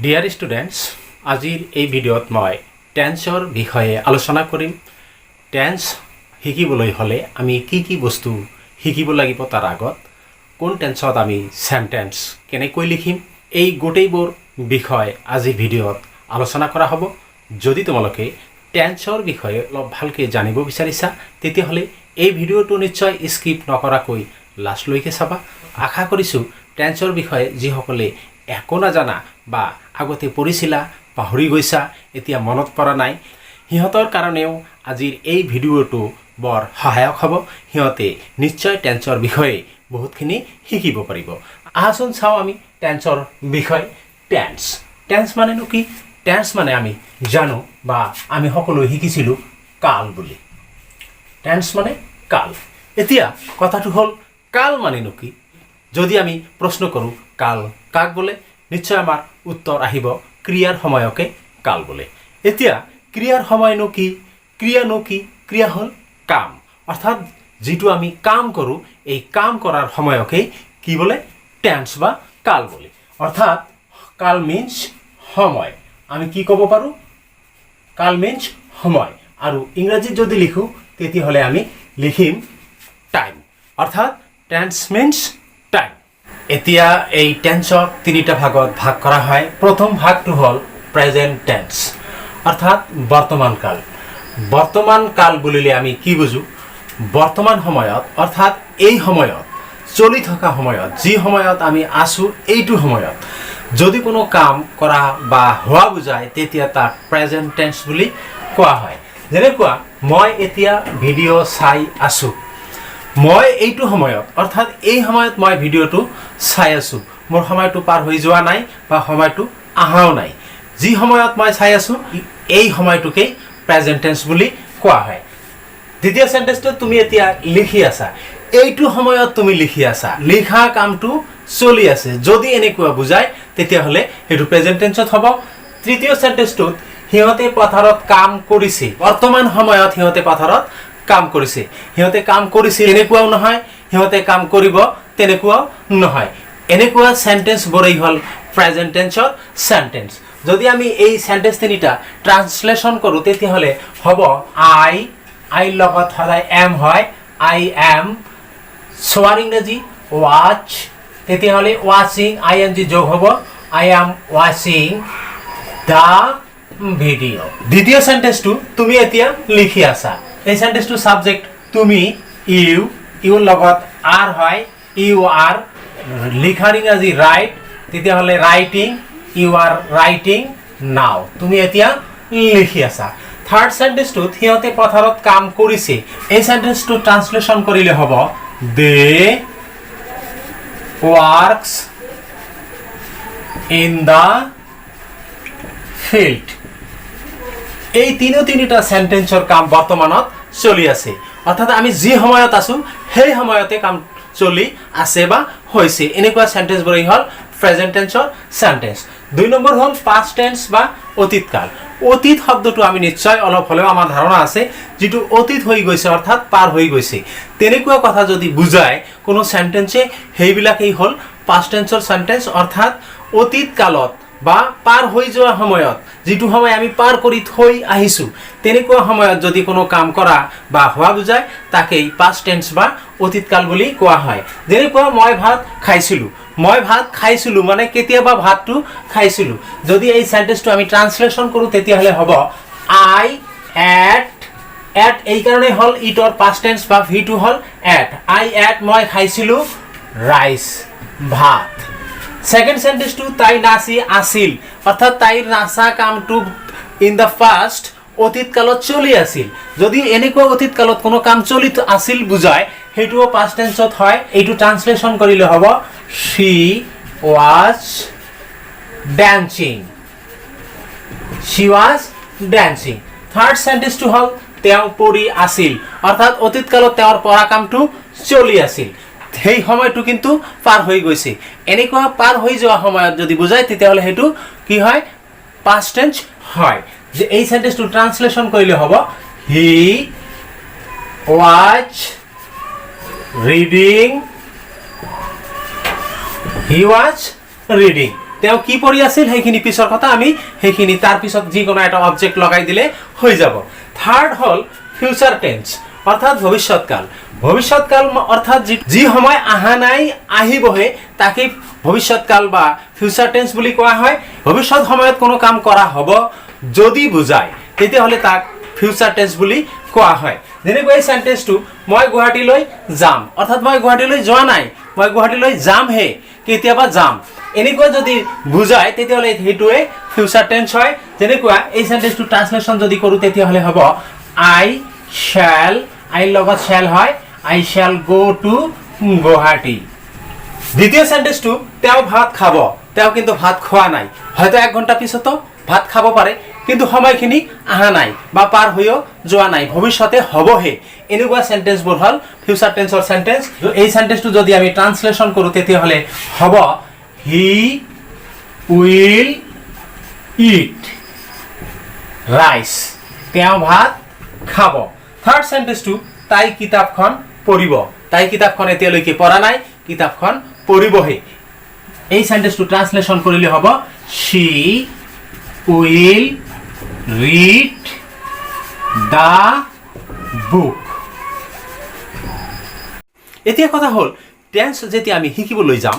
Dear students, আজিৰ এই ভিডিঅ'ত মই টেন্সৰ বিষয়ে আলোচনা কৰিম। টেন্স শিকিবলৈ হ'লে আমি কি বস্তু শিকিব লাগিব, তাৰ আগত কোন টেন্সত আমি সেন্টেন্স কেনেকৈ লিখিম, এই গোটেইবোৰ বিষয় আজি ভিডিঅ'ত আলোচনা কৰা হ'ব। যদি তোমালোকে টেন্সৰ বিষয়ে অলপ ভালকৈ জানিব বিচাৰিছা তেতিয়াহ'লে এই ভিডিঅ'টো নিশ্চয় স্কিপ নকৰাকৈ লাষ্টলৈকে চাবা। আশা কৰিছোঁ টেন্সৰ বিষয়ে যিসকলে একো নাজানা বা আগতে পঢ়িছিলা, পাহৰি গৈছা, এতিয়া মনত পৰা নাই, সিহঁতৰ কাৰণেও আজিৰ এই ভিডিঅ'টো বৰ সহায়ক হ'ব। সিহঁতে নিশ্চয় টেন্সৰ বিষয়ে বহুতখিনি শিকিব পাৰিব। আহাচোন চাওঁ আমি টেন্সৰ বিষয়ে। টেন্স মানেনো কি? টেন্স মানে আমি জানো বা আমি সকলোৱে শিকিছিলোঁ কাল বুলি। টেন্স মানে কাল। এতিয়া কথাটো হ'ল কাল মানেনো কি? যদি আমি প্ৰশ্ন কৰোঁ কাল কাক বোলে, নিশ্চয় আমাৰ উত্তৰ আহিব ক্ৰিয়াৰ সময়কে কাল বোলে। এতিয়া ক্ৰিয়াৰ সময়নো কি? ক্ৰিয়ানো কি? ক্ৰিয়া হ'ল কাম, অৰ্থাৎ যিটো আমি কাম কৰোঁ এই কাম কৰাৰ সময়কেই কি বোলে? টেন্স বা কাল বোলে। অৰ্থাৎ কাল মিন্স সময়। আমি কি ক'ব পাৰোঁ? কাল মিন্স সময়। আৰু ইংৰাজীত যদি লিখোঁ তেতিয়াহ'লে আমি লিখিম টাইম, অৰ্থাৎ টেন্স মিন্স টাইম। এতিয়া এই টেন্সক তিনিটা ভাগত ভাগ কৰা হয়। প্ৰথম ভাগটো হ'ল প্ৰেজেণ্ট টেন্স, অৰ্থাৎ বৰ্তমান কাল। বৰ্তমান কাল বুলিলে আমি কি বুজোঁ? বৰ্তমান সময়ত, অৰ্থাৎ এই সময়ত, চলি থকা সময়ত, যি সময়ত আমি আছোঁ এইটো সময়ত যদি কোনো কাম কৰা বা হোৱা বুজায় তেতিয়া তাক প্ৰেজেণ্ট টেন্স বুলি কোৱা হয়। যেনেকুৱা মই এতিয়া ভিডিঅ' চাই আছোঁ। মই এইটো সময়ত, অৰ্থাৎ এই সময়ত মই ভিডিঅ'টো চাই আছোঁ। মোৰ সময়টো পাৰ হৈ যোৱা নাই বা সময়টো অহাও নাই। যি সময়ত মই চাই আছোঁ এই সময়টোকেই প্ৰেজেণ্ট টেন্স বুলি কোৱা হয়। দ্বিতীয় চেণ্টেন্সটোত তুমি এতিয়া লিখি আছা। এইটো সময়ত তুমি লিখি আছা, লিখা কামটো চলি আছে। যদি এনেকুৱা বুজায় তেতিয়াহ'লে সেইটো প্ৰেজেণ্ট টেন্সত হ'ব। তৃতীয় চেণ্টেন্সটোত সিহঁতে পথাৰত কাম কৰিছে। বৰ্তমান সময়ত সিহঁতে পথাৰত কাম কৰিছে। সিহঁতে কাম কৰিছে এনেকুৱাও নহয়, সিহঁতে কাম কৰিব তেনেকুৱাও নহয়। এনেকুৱা চেণ্টেন্সবোৰেই হ'ল প্ৰেজেণ্ট টেন্সৰ চেণ্টেন্স। যদি আমি এই চেণ্টেন্স তিনিটা ট্ৰান্সলেশ্যন কৰোঁ তেতিয়াহ'লে হ'ব আইৰ লগত সদায় এম হয়, আই এম। চোৱাৰ ইংৰাজী ৱাচ, তেতিয়াহ'লে ৱাচিং আই এন জি যোগ হ'ব, আই এম ৱাচিং দ্য ভিডিঅ'। দ্বিতীয় চেণ্টেন্সটো তুমি এতিয়া লিখি আছা। এই চেণ্টেন্সটো ছাবজেক্ট তুমি, ইউৰ লগত আৰ হয়, ইউ আৰ। লিখাৰ ইংৰাজী ৰাইট, তেতিয়াহ'লে ৰাইটিং, ইউ আৰ ৰাইটিং নাও। তুমি এতিয়া লিখি আছা। থাৰ্ড চেণ্টেন্সটোত সিহঁতে পথাৰত কাম কৰিছে। এই চেণ্টেন্সটো ট্ৰান্সলেশ্যন কৰিলে হ'ব দে ৱাৰ্কছ ইন দ্য ফিল্ড। এই তিনিটা চেণ্টেন্সৰ কাম বৰ্তমানত চলি আছে, অৰ্থাৎ আমি যি সময়ত আছোঁ সেই সময়তে কাম চলি আছে বা হৈছে। এনেকুৱা চেণ্টেন্সবোৰেই হ'ল প্ৰেজেণ্ট টেন্সৰ চেণ্টেন্স। 2 নম্বৰ হ'ল পাষ্ট টেন্স বা অতীত কাল। অতীত শব্দটো আমি নিশ্চয় অলপ হ'লেও আমাৰ ধাৰণা আছে, যিটো অতীত হৈ গৈছে অৰ্থাৎ পাৰ হৈ গৈছে। তেনেকুৱা কথা যদি বুজায় কোনো চেণ্টেন্সে সেইবিলাকেই হ'ল পাষ্ট টেন্সৰ চেণ্টেন্স, অৰ্থাৎ অতীত কালত বা পাৰ হৈ যোৱা সময়ত, যিটো সময় আমি পাৰ কৰি থৈ আহিছোঁ তেনেকুৱা সময়ত যদি কোনো কাম কৰা বা হোৱা বুজায় তাকেই পাষ্ট টেন্স বা অতীত কাল বুলি কোৱা হয়। যেনেকুৱা মই ভাত খাইছিলোঁ। মই ভাত খাইছিলোঁ মানে কেতিয়াবা ভাতটো খাইছিলোঁ। যদি এই চেণ্টেন্সটো আমি ট্ৰান্সলেশ্যন কৰোঁ তেতিয়াহ'লে হ'ব আই এট এইকাৰণে হ'ল ইটৰ পাষ্ট টেন্স বা ভিটো হ'ল এট। আই এট মই খাইছিলোঁ ৰাইচ ভাত। ছেকেণ্ড চেণ্টেন্সটো তাই নাচি আছিল, অৰ্থাৎ তাইৰ নাচা কামটো ইন দ্য পাষ্ট অতীত কালত চলি আছিল। যদি এনেকুৱা অতীত কালত কোনো কাম চলি আছিল বুজায় সেইটোও পাষ্ট টেন্সত হয়। এইটো ট্ৰান্সলেশ্যন কৰিলে হ'ব she was dancing. থাৰ্ড চেণ্টেন্সটো হ'ল তেওঁ পঢ়ি আছিল, অৰ্থাৎ অতীত কালত তেওঁৰ পঢ়া কামটো চলি আছিল, সেই সময়টো কিন্তু পাৰ হৈ গৈছে। এনেকুৱা পাৰ হৈ যোৱা সময়ত যদি বুজায় তেতিয়াহ'লে সেইটো কি হয়? পাষ্ট টেন্স হয়। যে এই চেণ্টেন্সটো ট্ৰান্সলেশ্যন কৰিলে হ'ব he was reading তেওঁ কি পঢ়ি আছিল সেইখিনি পিছৰ কথা, আমি সেইখিনি তাৰ পিছত যিকোনো এটা অবজেক্ট লগাই দিলে হৈ যাব। থাৰ্ড হ'ল ফিউচাৰ টেন্স, অৰ্থাৎ ভৱিষ্যৎকাল। ভৱিষ্যৎকাল অৰ্থাৎ যি সময় অহা নাই আহিবহে তাকে ভৱিষ্যৎকাল বা ফিউচাৰ টেন্স বুলি কোৱা হয়। ভৱিষ্যৎ সময়ত কোনো কাম কৰা হ'ব যদি বুজায় তেতিয়াহ'লে তাক ফিউচাৰ টেন্স বুলি কোৱা হয়। যেনেকৈ এই চেণ্টেন্সটো মই গুৱাহাটীলৈ যাম, অৰ্থাৎ মই গুৱাহাটীলৈ যোৱা নাই, মই গুৱাহাটীলৈ যামহে, কেতিয়াবা যাম, এনেকুৱা যদি বুজায় তেতিয়াহ'লে সেইটোৱে ফিউচাৰ টেন্স হয়। যেনেকুৱা এই চেণ্টেন্সটো ট্ৰান্সলেশ্যন যদি কৰোঁ তেতিয়াহ'লে হ'ব আই শ্যাল, আইৰ লগত শ্যাল হয়, আই শ্যাল গো টু গুৱাহাটী। দ্বিতীয় চেণ্টেন্সটো তেওঁ ভাত খাব, তেওঁ কিন্তু ভাত খোৱা নাই, হয়তো 1 ঘণ্টা পিছতো ভাত খাব পাৰে কিন্তু সময়খিনি অহা নাই বা পাৰ হৈও যোৱা নাই, ভৱিষ্যতে হ'বহে। এনেকুৱা চেণ্টেন্সবোৰ হ'ল ফিউচাৰ টেন্সৰ চেণ্টেন্স। এই চেণ্টেন্সটো যদি আমি ট্ৰান্সলেশ্যন কৰোঁ তেতিয়াহ'লে হ'ব হি উইল ইট ৰাইচ, তেওঁ ভাত খাব। থাৰ্ড চেণ্টেন্সটো তাই কিতাপখন পঢ়িব, তাই কিতাপখন এতিয়ালৈকে পঢ়া নাই, কিতাপখন পঢ়িবহে। এই চেণ্টেন্সটো ট্ৰান্সলেশ্যন কৰিলে হ'ব she will read the book। এতিয়া কথা হ'ল টেন্স যেতিয়া আমি শিকিবলৈ যাম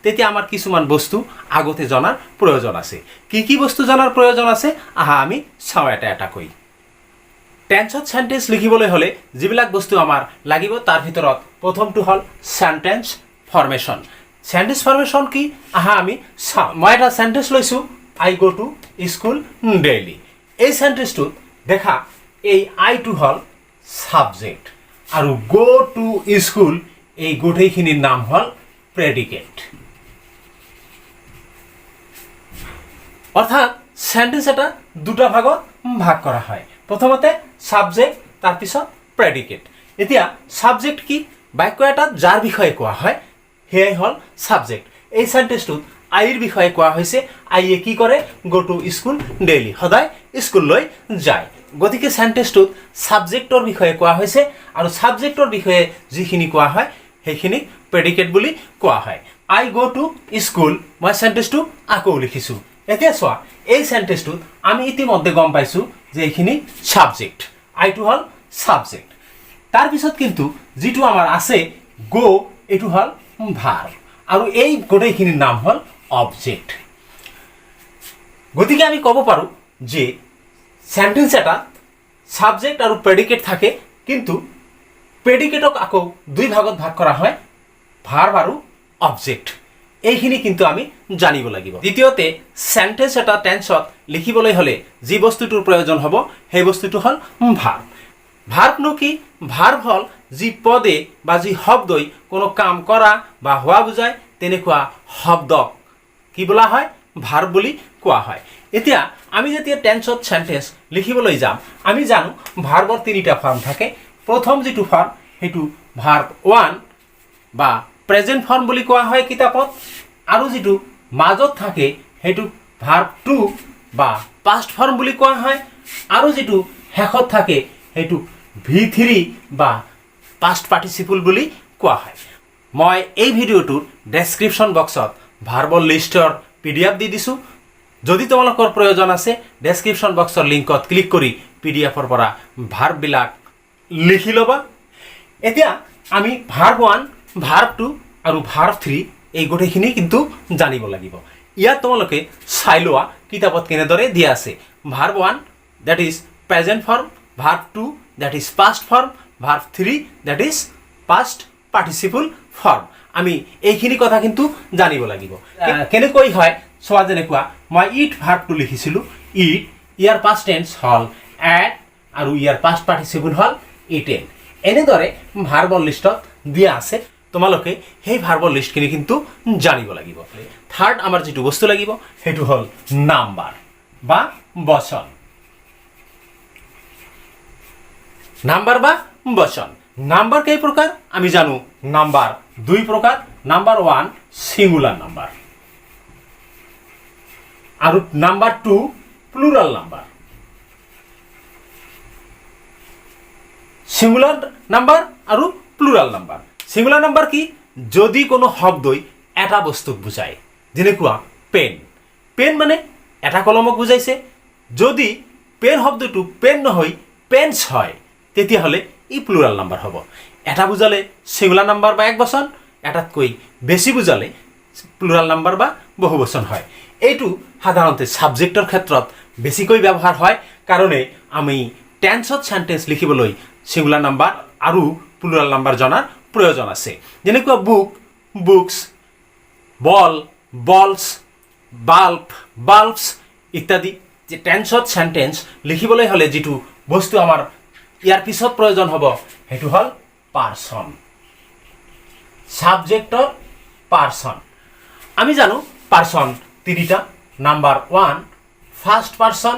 তেতিয়া আমাৰ কিছুমান বস্তু আগতে জনাৰ প্ৰয়োজন আছে। কি বস্তু জনাৰ প্ৰয়োজন আছে আহা আমি চাওঁ এটা এটাকৈ। টেন্সত চেণ্টেন্স লিখিবলৈ হ'লে যিবিলাক বস্তু আমাৰ লাগিব তাৰ ভিতৰত প্ৰথমটো হ'ল চেণ্টেন্স ফৰ্মেশ্যন। চেণ্টেন্স ফৰ্মেশ্যন কি আহা আমি চাওঁ। মই এটা চেণ্টেন্স লৈছোঁ I go to school daily. এই চেণ্টেন্সটোত দেখা এই আইটো হ'ল ছাবজেক্ট আৰু গো টু স্কুল এই গোটেইখিনিৰ নাম হ'ল প্ৰেডিকেট। অৰ্থাৎ চেণ্টেন্স এটা দুটা ভাগত ভাগ কৰা হয়, প্ৰথমতে ছাবজেক্ট তাৰপিছত প্ৰেডিকেট। এতিয়া ছাবজেক্ট কি? বাক্য এটাত যাৰ বিষয়ে কোৱা হয় সেয়াই হ'ল ছাবজেক্ট। এই চেণ্টেন্সটোত আইৰ বিষয়ে কোৱা হৈছে, আইয়ে কি কৰে? গো টু স্কুল ডেইলি, সদায় স্কুললৈ যায়। গতিকে চেণ্টেন্সটোত ছাবজেক্টৰ বিষয়ে কোৱা হৈছে আৰু ছাবজেক্টৰ বিষয়ে যিখিনি কোৱা হয় সেইখিনিক প্ৰেডিকেট বুলি কোৱা হয়। আই গো টু স্কুল, মই চেণ্টেন্সটো আকৌ লিখিছোঁ। এতিয়া চোৱা এই চেণ্টেন্সটোত আমি ইতিমধ্যে গম পাইছোঁ যে এইখিনি ছাবজেক্ট, আইটো হ'ল ছাবজেক্ট। তাৰপিছত কিন্তু যিটো আমাৰ আছে গো, এইটো হ'ল ভাৰ্ব আৰু এই গোটেইখিনিৰ নাম হ'ল অবজেক্ট। গতিকে আমি ক'ব পাৰোঁ যে চেণ্টেন্স এটা ছাবজেক্ট আৰু প্ৰেডিকেট থাকে, কিন্তু প্ৰেডিকেটক আকৌ দুই ভাগত ভাগ কৰা হয়, ভাৰ্ব আৰু অবজেক্ট। এইখিনি কিন্তু আমি জানিব লাগিব। দ্বিতীয়তে চেণ্টেন্স এটা টেন্সত লিখিবলৈ হ'লে যি বস্তুটোৰ প্ৰয়োজন হ'ব সেই বস্তুটো হ'ল ভাৰ্ব। ভাৰ্বনো কি? ভাৰ্ব হ'ল যি পদে বা যি শব্দই কোনো কাম কৰা বা হোৱা বুজায় তেনেকুৱা শব্দক কি বোলা হয়? ভাৰ্ব বুলি কোৱা হয়। এতিয়া আমি যেতিয়া টেন্সত চেণ্টেন্স লিখিবলৈ যাম আমি জানো ভাৰ্বৰ 3টা ফৰ্ম থাকে। প্ৰথম যিটো ফৰ্ম সেইটো ভাৰ্ব 1 বা প্ৰেজেণ্ট ফৰ্ম বুলি কোৱা হয় কিতাপত, আৰু যিটো মাজত থাকে সেইটো ভাৰ্ব 2 বা পাষ্ট ফৰ্ম বুলি কোৱা হয়, আৰু যিটো শেষত থাকে সেইটো V3 বা পাষ্ট পাৰ্টিচিপল বুলি কোৱা হয়। মই এই ভিডিঅ'টোৰ ডেছক্ৰিপশ্যন বক্সত ভাৰ্বৰ লিষ্টৰ PDF দি দিছোঁ। যদি তোমালোকৰ প্ৰয়োজন আছে ডেছক্ৰিপশ্যন বক্সৰ লিংকত ক্লিক কৰি PDFৰ পৰা ভাৰ্ববিলাক লিখি ল'বা। এতিয়া আমি ভাৰ্ব 1, ভাৰ্ব 2 আৰু ভাৰ্ব 3 এই গোটেইখিনি কিন্তু জানিব লাগিব। ইয়াত তোমালোকে চাই লোৱা কিতাপত কেনেদৰে দিয়া আছে। Verb 1 that is present form, verb 2 that is past form, verb 3 that is past participle form. আমি এইখিনি কথা কিন্তু জানিব লাগিব। কেনেকৈ হয় চোৱা, যেনেকুৱা মই ইট ভাৰ্বটো লিখিছিলোঁ, ইট, ইয়াৰ পাষ্ট টেন্স হ'ল এট আৰু ইয়াৰ পাষ্ট পাৰ্টিচিপল হ'ল ইটেন। এনেদৰে ভাৰ্বৰ লিষ্টত দিয়া আছে, তোমালোকে সেই ভাৰ্বৰ লিষ্টখিনি কিন্তু জানিব লাগিব। থাৰ্ড আমাৰ যিটো বস্তু লাগিব সেইটো হ'ল নাম্বাৰ বা বচন। নাম্বাৰ বা বচন। নাম্বাৰ কেই প্ৰকাৰ আমি জানো? নাম্বাৰ 2 প্ৰকাৰ। নাম্বাৰ 1 সিঙ্গুলার নাম্বার আর number 2 plural number. Singular number আর প্লুরাল নাম্বার। সিঙ্গুলার নাম্বার কি? যদি কোনো শব্দই এটা বস্তুক বুঝায়, যেনেকুৱা পেন, পেন মানে এটা কলমক বুজাইছে। যদি পেন শব্দটো পেন নহয় পেন্স হয় তেতিয়াহ'লে ই প্লুৰাল নাম্বাৰ হ'ব। এটা বুজালে ছিংগুলাৰ নাম্বাৰ বা একবচন, এটাতকৈ বেছি বুজালে প্লুৰাল নাম্বাৰ বা বহুবচন হয়। এইটো সাধাৰণতে ছাবজেক্টৰ ক্ষেত্ৰত বেছিকৈ ব্যৱহাৰ হয়, কাৰণে আমি টেন্সত চেণ্টেন্স লিখিবলৈ ছিংগুলাৰ নাম্বাৰ আৰু প্লুৰাল নাম্বাৰ জনাৰ প্ৰয়োজন আছে। যেনেকুৱা বুক, বুকছ, বল, বলছ, বাল্ব, বাল্বছ ইত্যাদি। যে টেন্সত চেণ্টেন্স লিখিবলৈ হ'লে যিটো বস্তু আমাৰ ইয়াৰ পিছত প্ৰয়োজন হ'ব সেইটো হ'ল পাৰ্চন, ছাবজেক্টৰ পাৰ্চন। আমি জানো পাৰ্চন তিনিটা। Number 1 first person,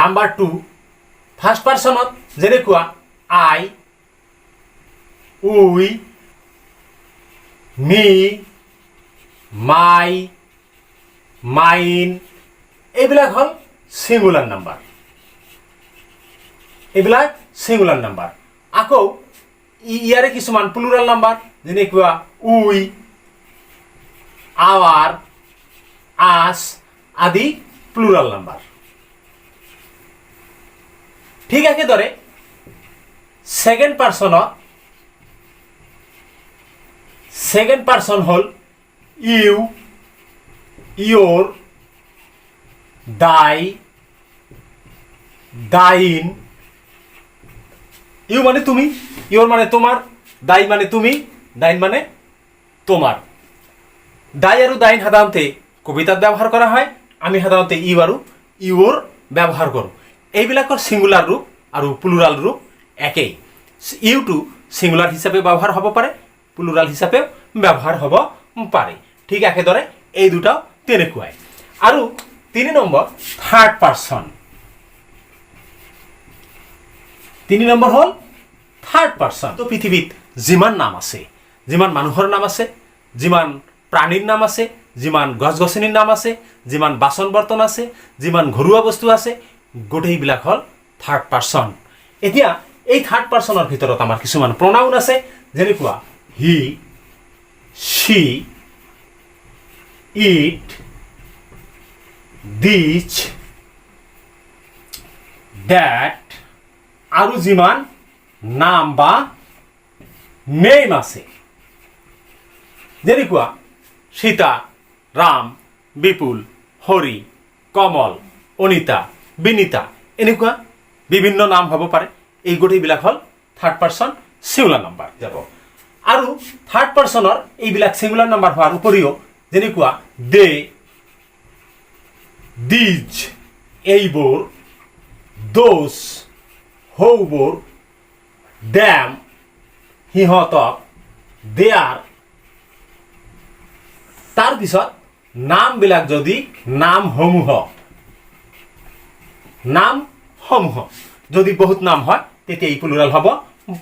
number 2 first পাৰ্চনত যেনেকুৱা I, we, me, my, mine এইবিলাক হ'ল ছিংগুলাৰ নাম্বাৰ। এইবিলাক ছিংগুলাৰ নাম্বাৰ। আকৌ ইয়াৰে কিছুমান প্লুৰাল নাম্বাৰ যেনেকুৱা উই, আৱাৰ, আছ আদি প্লুৰাল নাম্বাৰ। ঠিক একেদৰে ছেকেণ্ড পাৰ্চন হ'ল ইউ, ইয়ৰ, দাই, দাইন। ইউ মানে তুমি, ইয়ৰ মানে তোমাৰ, দাই মানে তুমি, দাইন মানে তোমাৰ। দাই আৰু দাইন সাধাৰণতে কবিতাত ব্যৱহাৰ কৰা হয়। আমি সাধাৰণতে ইউ আৰু ইউৰ ব্যৱহাৰ কৰোঁ। এইবিলাকৰ ছিংগুলাৰ ৰূপ আৰু প্লুৰাল ৰূপ একেই। ইউটো ছিংগুলাৰ হিচাপে ব্যৱহাৰ হ'ব পাৰে, প্লুৰাল হিচাপেও ব্যৱহাৰ হ'ব পাৰে। ঠিক একেদৰে এই দুটাও তেনেকুৱাই। আৰু 3 নম্বৰ থাৰ্ড পাৰ্চন। 3 নম্বৰ হ'ল থাৰ্ড পাৰ্চন। তো পৃথিৱীত যিমান নাম আছে, যিমান মানুহৰ নাম আছে, যিমান প্ৰাণীৰ নাম আছে, যিমান গছ গছনিৰ নাম আছে, যিমান বাচন বৰ্তন আছে, যিমান ঘৰুৱা বস্তু আছে, গোটেইবিলাক হ'ল থাৰ্ড পাৰ্চন। এতিয়া এই থাৰ্ড পাৰ্চনৰ ভিতৰত আমাৰ কিছুমান প্ৰনাউন আছে যেনেকুৱা হি, শি, ইট, দিছ, দ্যাট আৰু যিমান নাম বা নেম আছে যেনেকুৱা সীতা, ৰাম, বিপুল, হৰি, কমল, অনিতা, বিনীতা এনেকুৱা বিভিন্ন নাম হ'ব পাৰে। এই গোটেইবিলাক হ'ল থাৰ্ড পাৰ্চন ছিংগুলাৰ নাম্বাৰ যাব। আৰু থাৰ্ড পাৰ্চনৰ এইবিলাক ছিংগুলাৰ নাম্বাৰ হোৱাৰ উপৰিও যেনেকুৱা দে, দিজ এইবোৰ, দোষ সৌবোৰ, ডেম সিহঁতক, দেয়াৰ। তাৰপিছত নামবিলাক যদি নামসমূহ যদি বহুত নাম হয় তেতিয়া ই প্লুৰাল হ'ব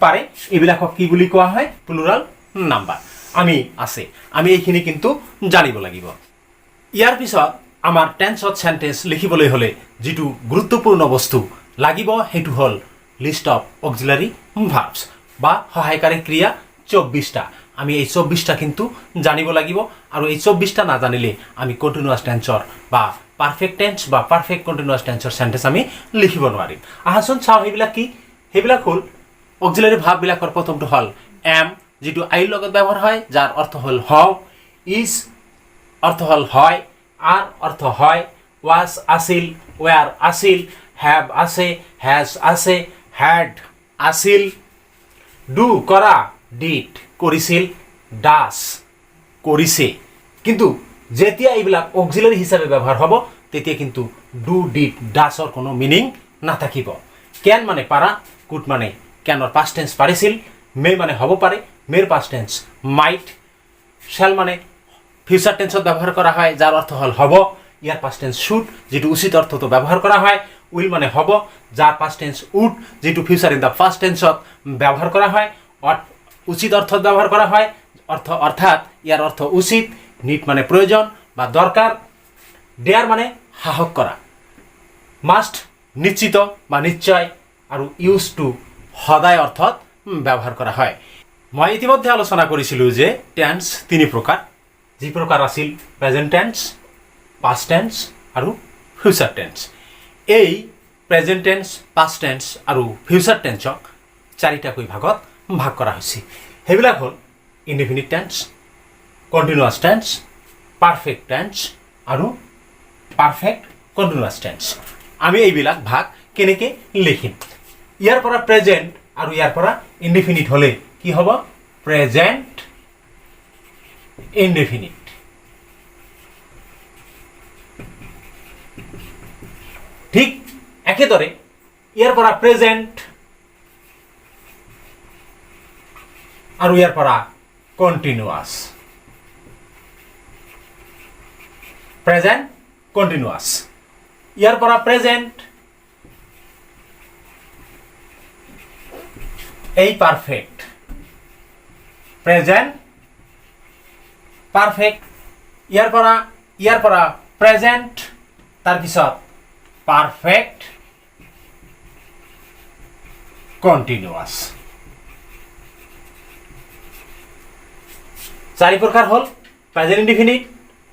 পাৰে। এইবিলাকক কি বুলি কোৱা হয়? Plural number. আমি এইখিনি কিন্তু জানিব লাগিব। ইয়াৰ পিছত আমাৰ টেন্সত চেণ্টেন্স লিখিবলৈ হ'লে যিটো গুৰুত্বপূৰ্ণ বস্তু লাগিব সেইটো হ'ল লিষ্ট অফ অক্সিলাৰী ভাৰ্বছ বা সহায়কাৰী ক্ৰিয়া 24টা। আমি এই 24টা কিন্তু জানিব লাগিব। আৰু এই 24টা নাজানিলে আমি কণ্টিনিউৱাছ টেন্সৰ বা পাৰফেক্ট টেন্স বা পাৰফেক্ট কণ্টিনিউৱাছ টেন্সৰ চেণ্টেন্স আমি লিখিব নোৱাৰিম। আহাচোন চাওঁ সেইবিলাক কি। সেইবিলাক হ'ল অক্সিলাৰী ভাৰ্ববিলাকৰ প্ৰথমটো হ'ল এম, যিটো আইৰ লগত ব্যৱহাৰ হয়, যাৰ অৰ্থ হ'ল হওঁ। ইজ অৰ্থ হ'ল হয়, আৰ অৰ্থ হয়, ৱাজ আছিল, ৱেৰ আছিল, হেভ আছে, হেজ আছে, হেড আছিল, ডু কৰা, ডিড কৰিছিল, ডাছ কৰিছে। কিন্তু যেতিয়া এইবিলাক অক্সিলাৰী হিচাপে ব্যৱহাৰ হ'ব তেতিয়া কিন্তু ডু, ডিড, ডাছৰ কোনো মিনিং নাথাকিব। কেন মানে পাৰা, কুড মানে কেনৰ পাষ্ট টেন্স পাৰিছিল, মে মানে হ'ব পাৰে, মেৰ পাষ্ট টেন্স মাইট, শ্বেল মানে ফিউচাৰ টেন্সত ব্যৱহাৰ কৰা হয়, যাৰ অৰ্থ হ'ল হ'ব। ইয়াৰ পাষ্ট টেন্স শুড, যিটো উচিত অৰ্থটো ব্যৱহাৰ কৰা হয়। উইল মানে হ'ব, যাৰ পাষ্ট টেন্স উড, যিটো ফিউচাৰ ইন দ্য ফাৰ্ষ্ট টেন্সত ব্যৱহাৰ কৰা হয়, উচিত অৰ্থত ব্যৱহাৰ কৰা হয়, অৰ্থাৎ ইয়াৰ অৰ্থ উচিত। নিড মানে প্ৰয়োজন বা দৰকাৰ। ডেয়াৰ মানে সাহস কৰা। মাষ্ট নিশ্চিত বা নিশ্চয়। আৰু ইউজ টু সদায় অৰ্থত ব্যৱহাৰ কৰা হয়। মই ইতিমধ্যে আলোচনা কৰিছিলোঁ যে টেন্স 3 প্ৰকাৰ। যি প্ৰকাৰ আছিল প্ৰেজেণ্ট টেন্স, পাষ্ট টেন্স আৰু ফিউচাৰ টেন্স। এই প্ৰেজেণ্ট টেন্স, পাষ্ট টেন্স আৰু ফিউচাৰ টেন্সক চাৰিটাকৈ ভাগত ভাগ কৰা হৈছে। সেইবিলাক হ'ল indefinite tense, continuous tense, perfect tense আৰু পাৰফেক্ট কণ্টিনিউৱাছ টেন্স। আমি এইবিলাক ভাগ কেনেকৈ লিখিম? ইয়াৰ পৰা প্ৰেজেণ্ট আৰু ইয়াৰ পৰা ইনডিফিনিট হ'লে কি হ'ব? Present indefinite. ঠিক একেদৰে ইয়াৰ পৰা প্ৰেজেণ্ট আৰু ইয়াৰ পৰা কণ্টিনিউৱাছ, প্ৰেজেণ্ট কণ্টিনিউৱাছ। ইয়াৰ পৰা প্ৰেজেণ্ট এই পাৰফেক্ট, প্ৰেজেণ্ট পাৰফেক্ট। ইয়াৰ পৰা প্ৰেজেণ্ট, তাৰপিছত পাৰফেক্ট কণ্টিনিউৱাছ। চাৰি প্ৰকাৰ হ'ল present indefinite,